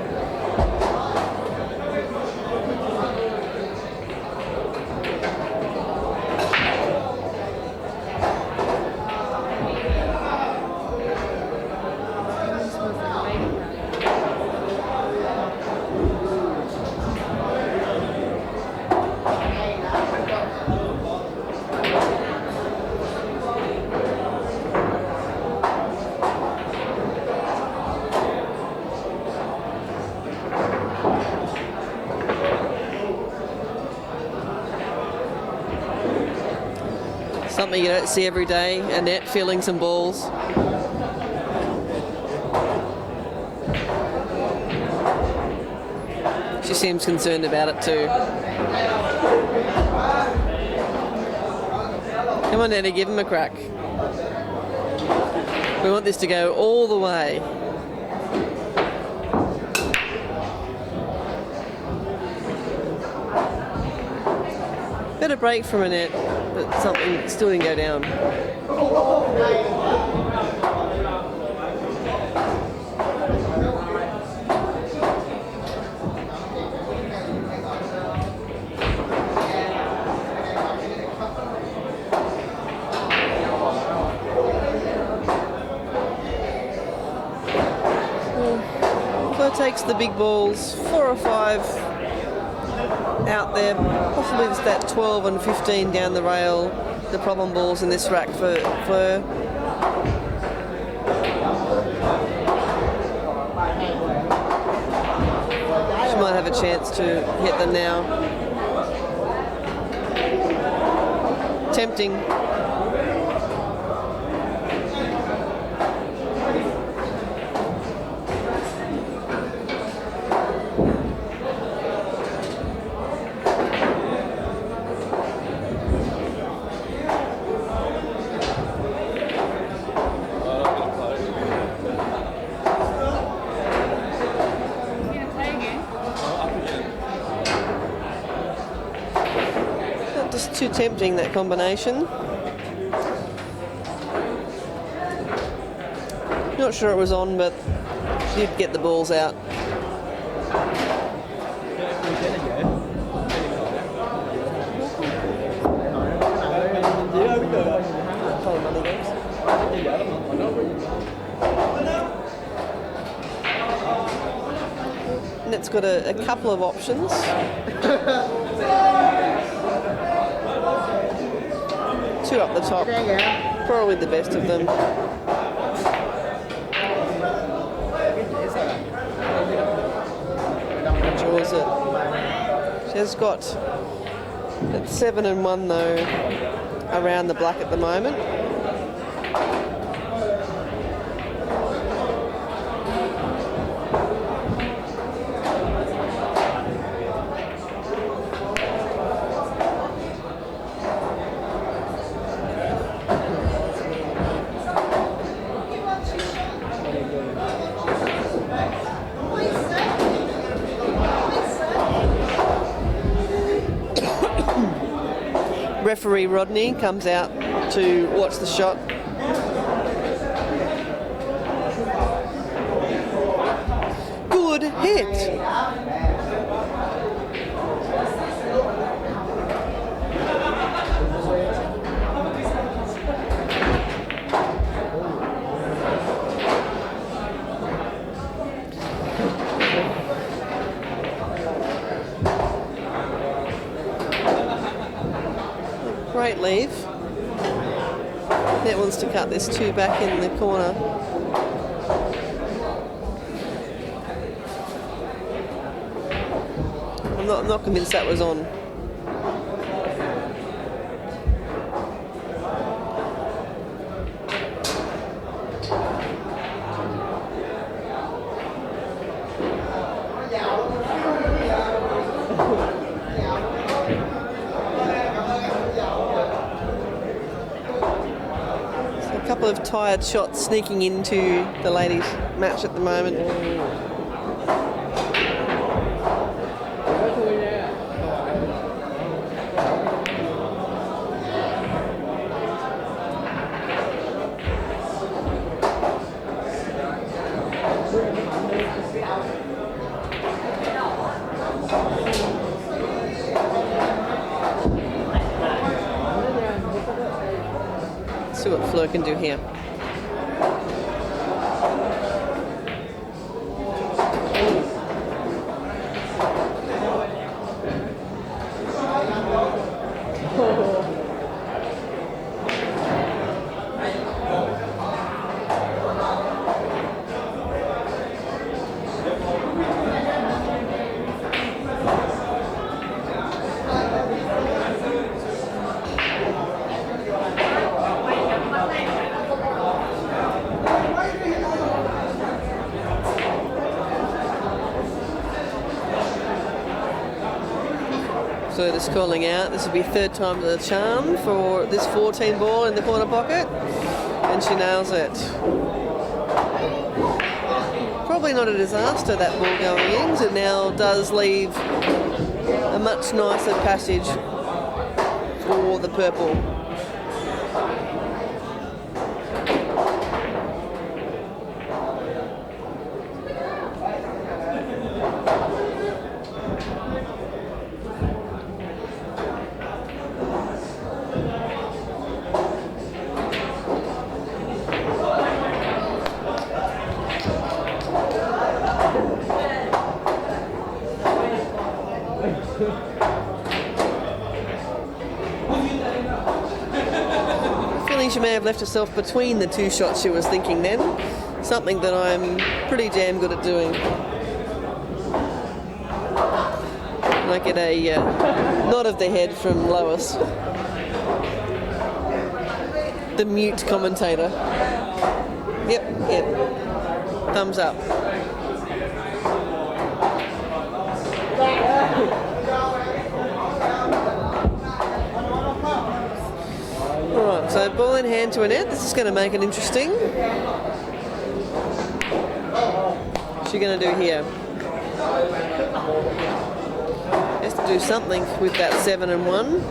Something you don't see every day. Annette feeling some balls. She seems concerned about it too. Come on, Annette, give him a crack. We want this to go all the way. Bit of break from Annette, but something still didn't go down. Fleur takes the big balls, 4 or 5 out there, possibly it's that 12 and 15 down the rail. the problem balls in this rack for Fleur. She might have a chance to hit them now. Tempting. Just too tempting, that combination. Not sure it was on, but did get the balls out. Annette's got a couple of options. Two up the top, probably the best of them. Draws it. She has got at 7-1 though, around the black at the moment. Referee Rodney comes out to watch the shot. Good hit. Great leave. Annette wants to cut this two back in the corner. I'm not convinced that was on. A couple of tired shots sneaking into the ladies' match at the moment. See what Fleur can do here. So just calling out, this will be third time to the charm for this 14 ball in the corner pocket, and she nails it. Probably not a disaster, that ball going in. It now does leave a much nicer passage for the purple. may have left herself between the two shots she was thinking then. Something that I'm pretty damn good at doing. And I get a nod of the head from Lois, the mute commentator. Yep. Thumbs up. Alright, so ball in hand to Annette. This is going to make it interesting. What's she going to do here? Has to do something with that 7 and 1.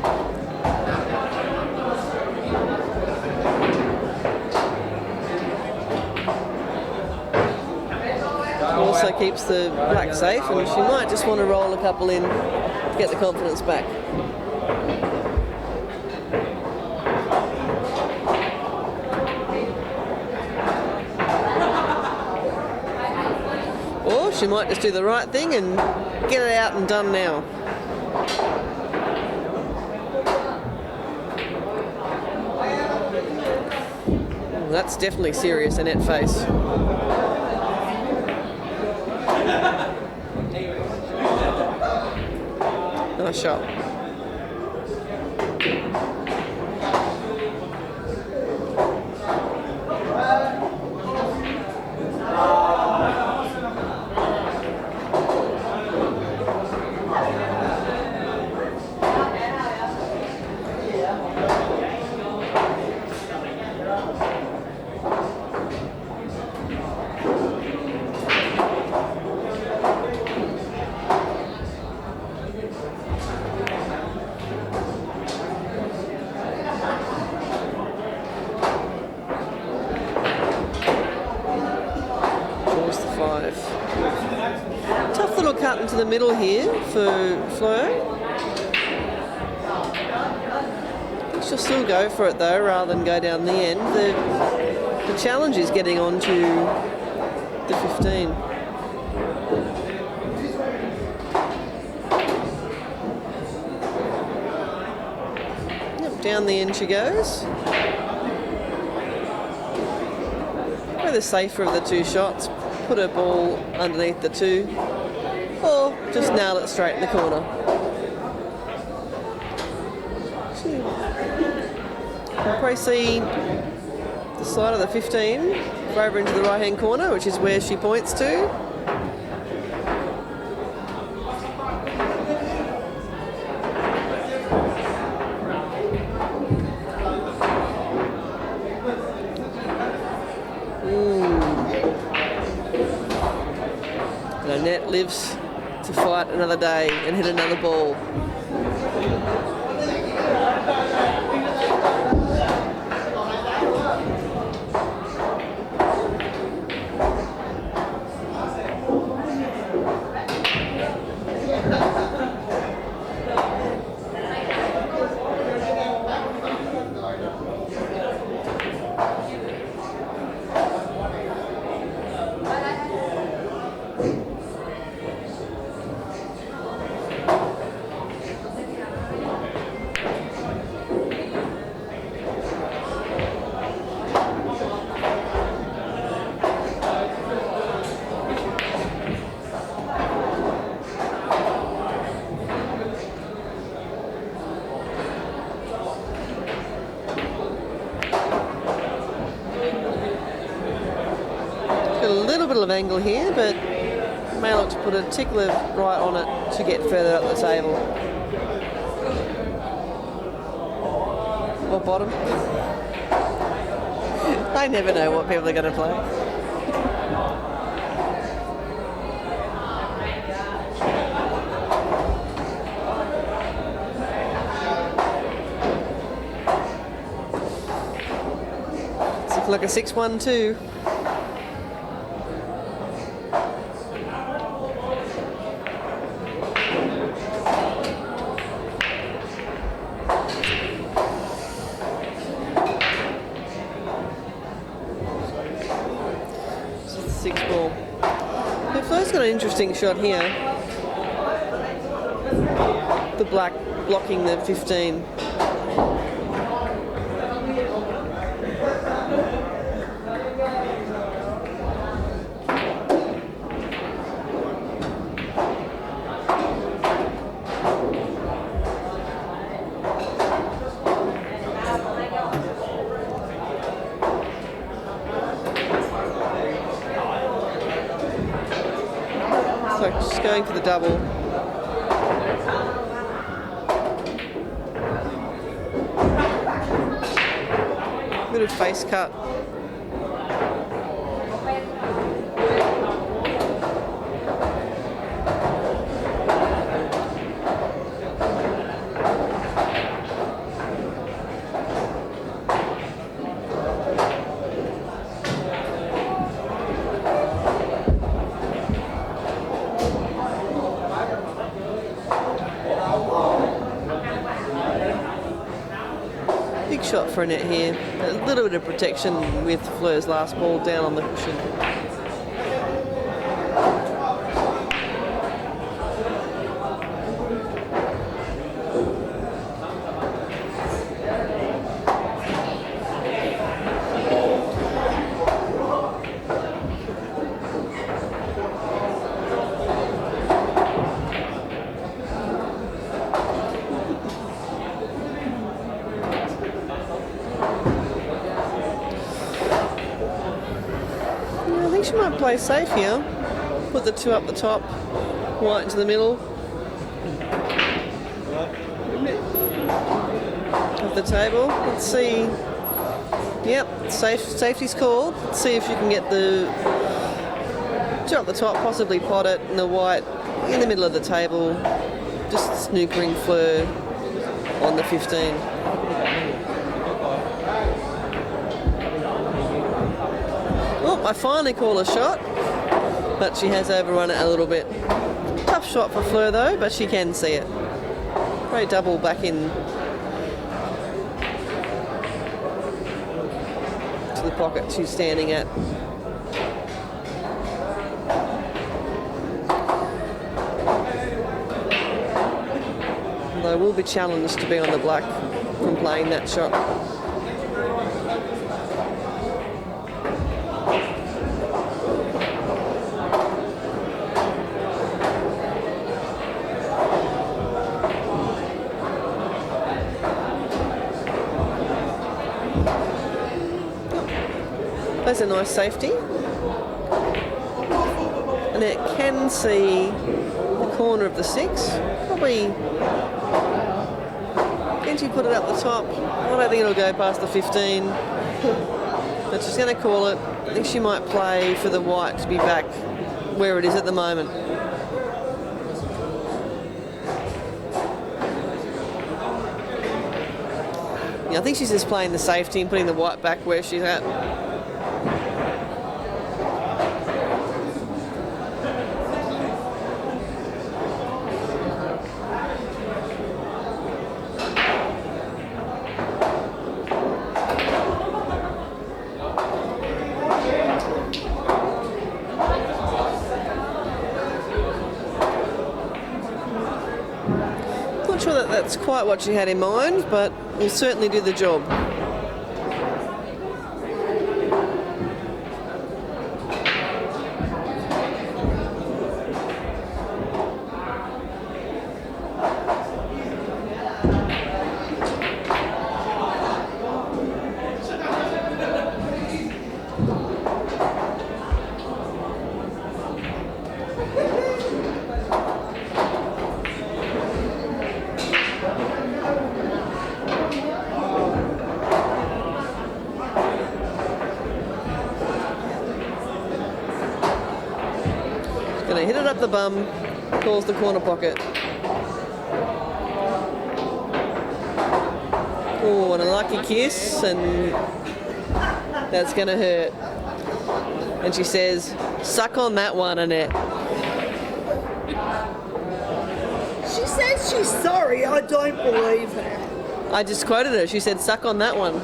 Also keeps the black safe, and she might just want to roll a couple in to get the confidence back. Or she might just do the right thing and get it out and done now. Well, that's definitely serious, Annette face. Nice shot. Tough little cut into the middle here for Fleur. She'll still go for it though, rather than go down the end. The challenge is getting on to the 15. Yep, down the end she goes. Probably the safer of the two shots. Put her ball underneath the 2, or just nail it straight in the corner. You'll probably see the side of the 15 over into the right hand corner, which is where she points to. Annette lives to fight another day and hit another ball. Of angle here, but may look to put a tickler right on it to get further up the table. Or bottom. I never know what people are going to play. It's like a 6-1-2. Fleur's got an interesting shot here. The black blocking the 15. going for the double. Bit of face cut. Big shot for Annette here. A little bit of protection with Fleur's last ball down on the cushion. I think she might play safe here. Put the two up the top, white into the middle of the table. Let's see. Yep, safety's called. Let's see if you can get the two up the top, possibly pot it, and the white in the middle of the table, just snookering Fleur on the 15. Oh, I finally call a shot, but she has overrun it a little bit. Tough shot for Fleur though, but she can see it. Great double back in to the pocket she's standing at. Although will be challenged to be on the black from playing that shot. There's a nice safety. And it can see the corner of the 6. Probably. Can she put it up the top? I don't think it'll go past the 15. But she's going to call it. I think she might play for the white to be back where it is at the moment. Yeah, I think she's just playing the safety and putting the white back where she's at. Not sure that that's quite what she had in mind, but will certainly do the job. Gonna hit it up the bum, calls the corner pocket. Oh, and a lucky kiss, and that's gonna hurt. And she says, "Suck on that one, Annette." She says she's sorry. I don't believe her. I just quoted her. She said, "Suck on that one."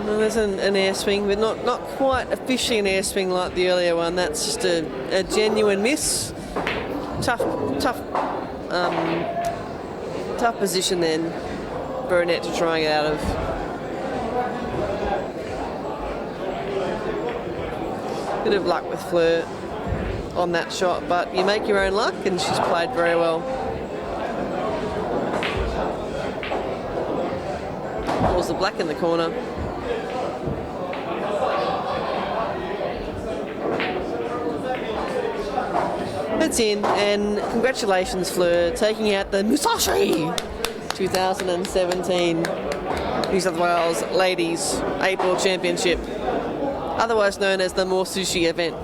Well, there's an air swing, but not quite officially an air swing like the earlier one. That's just a genuine miss. Tough position then for Annette to try and get out of. Bit of luck with Fleur on that shot, but you make your own luck, and she's played very well. Pulls the black in the corner. That's in, and congratulations, Fleur, taking out the Musashi 2017 New South Wales Ladies 8-ball Championship, otherwise known as the Musashi event.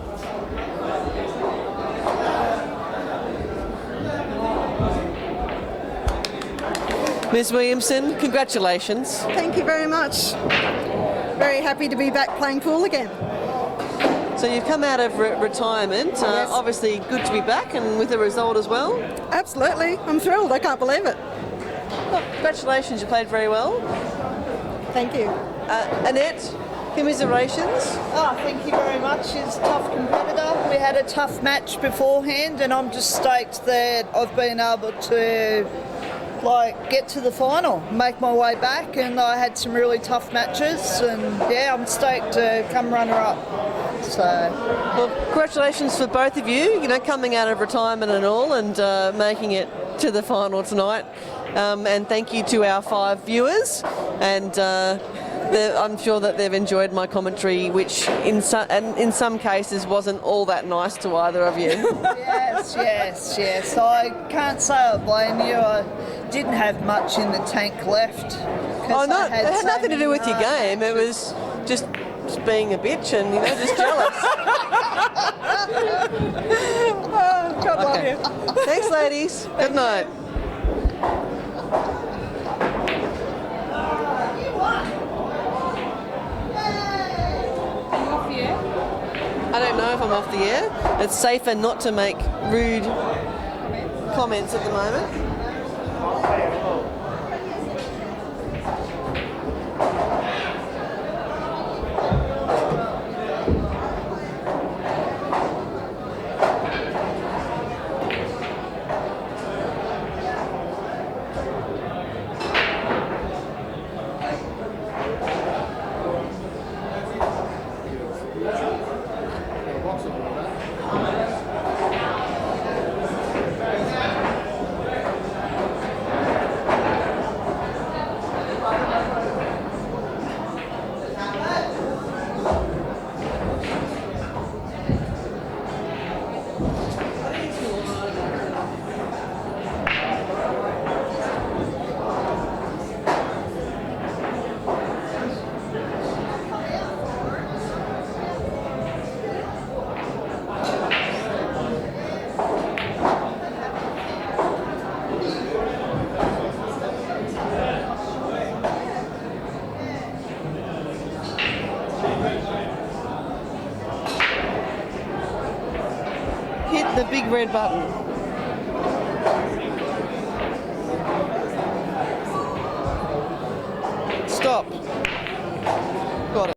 Ms. Williamson, congratulations. Thank you very much. Very happy to be back playing pool again. So you've come out of retirement, Yes. Obviously good to be back and with a result as well. Absolutely. I'm thrilled. I can't believe it. Well, congratulations, you played very well. Thank you. Annette, commiserations. Oh, thank you very much. She's a tough competitor. We had a tough match beforehand, and I'm just stoked that I've been able to get to the final, make my way back, and I had some really tough matches, and yeah, I'm stoked to come runner-up. So, well, congratulations for both of you, coming out of retirement and all, and making it to the final tonight. And thank you to our 5 viewers, and I'm sure that they've enjoyed my commentary, which in some cases wasn't all that nice to either of you. yes. I can't say I blame you. I didn't have much in the tank left. Oh, no, it had nothing to do with your game. It was just being a bitch and just jealous. God love you. Thanks, ladies. Good night. Off the air? I don't know if I'm off the air. It's safer not to make rude comments at the moment. Hit the big red button.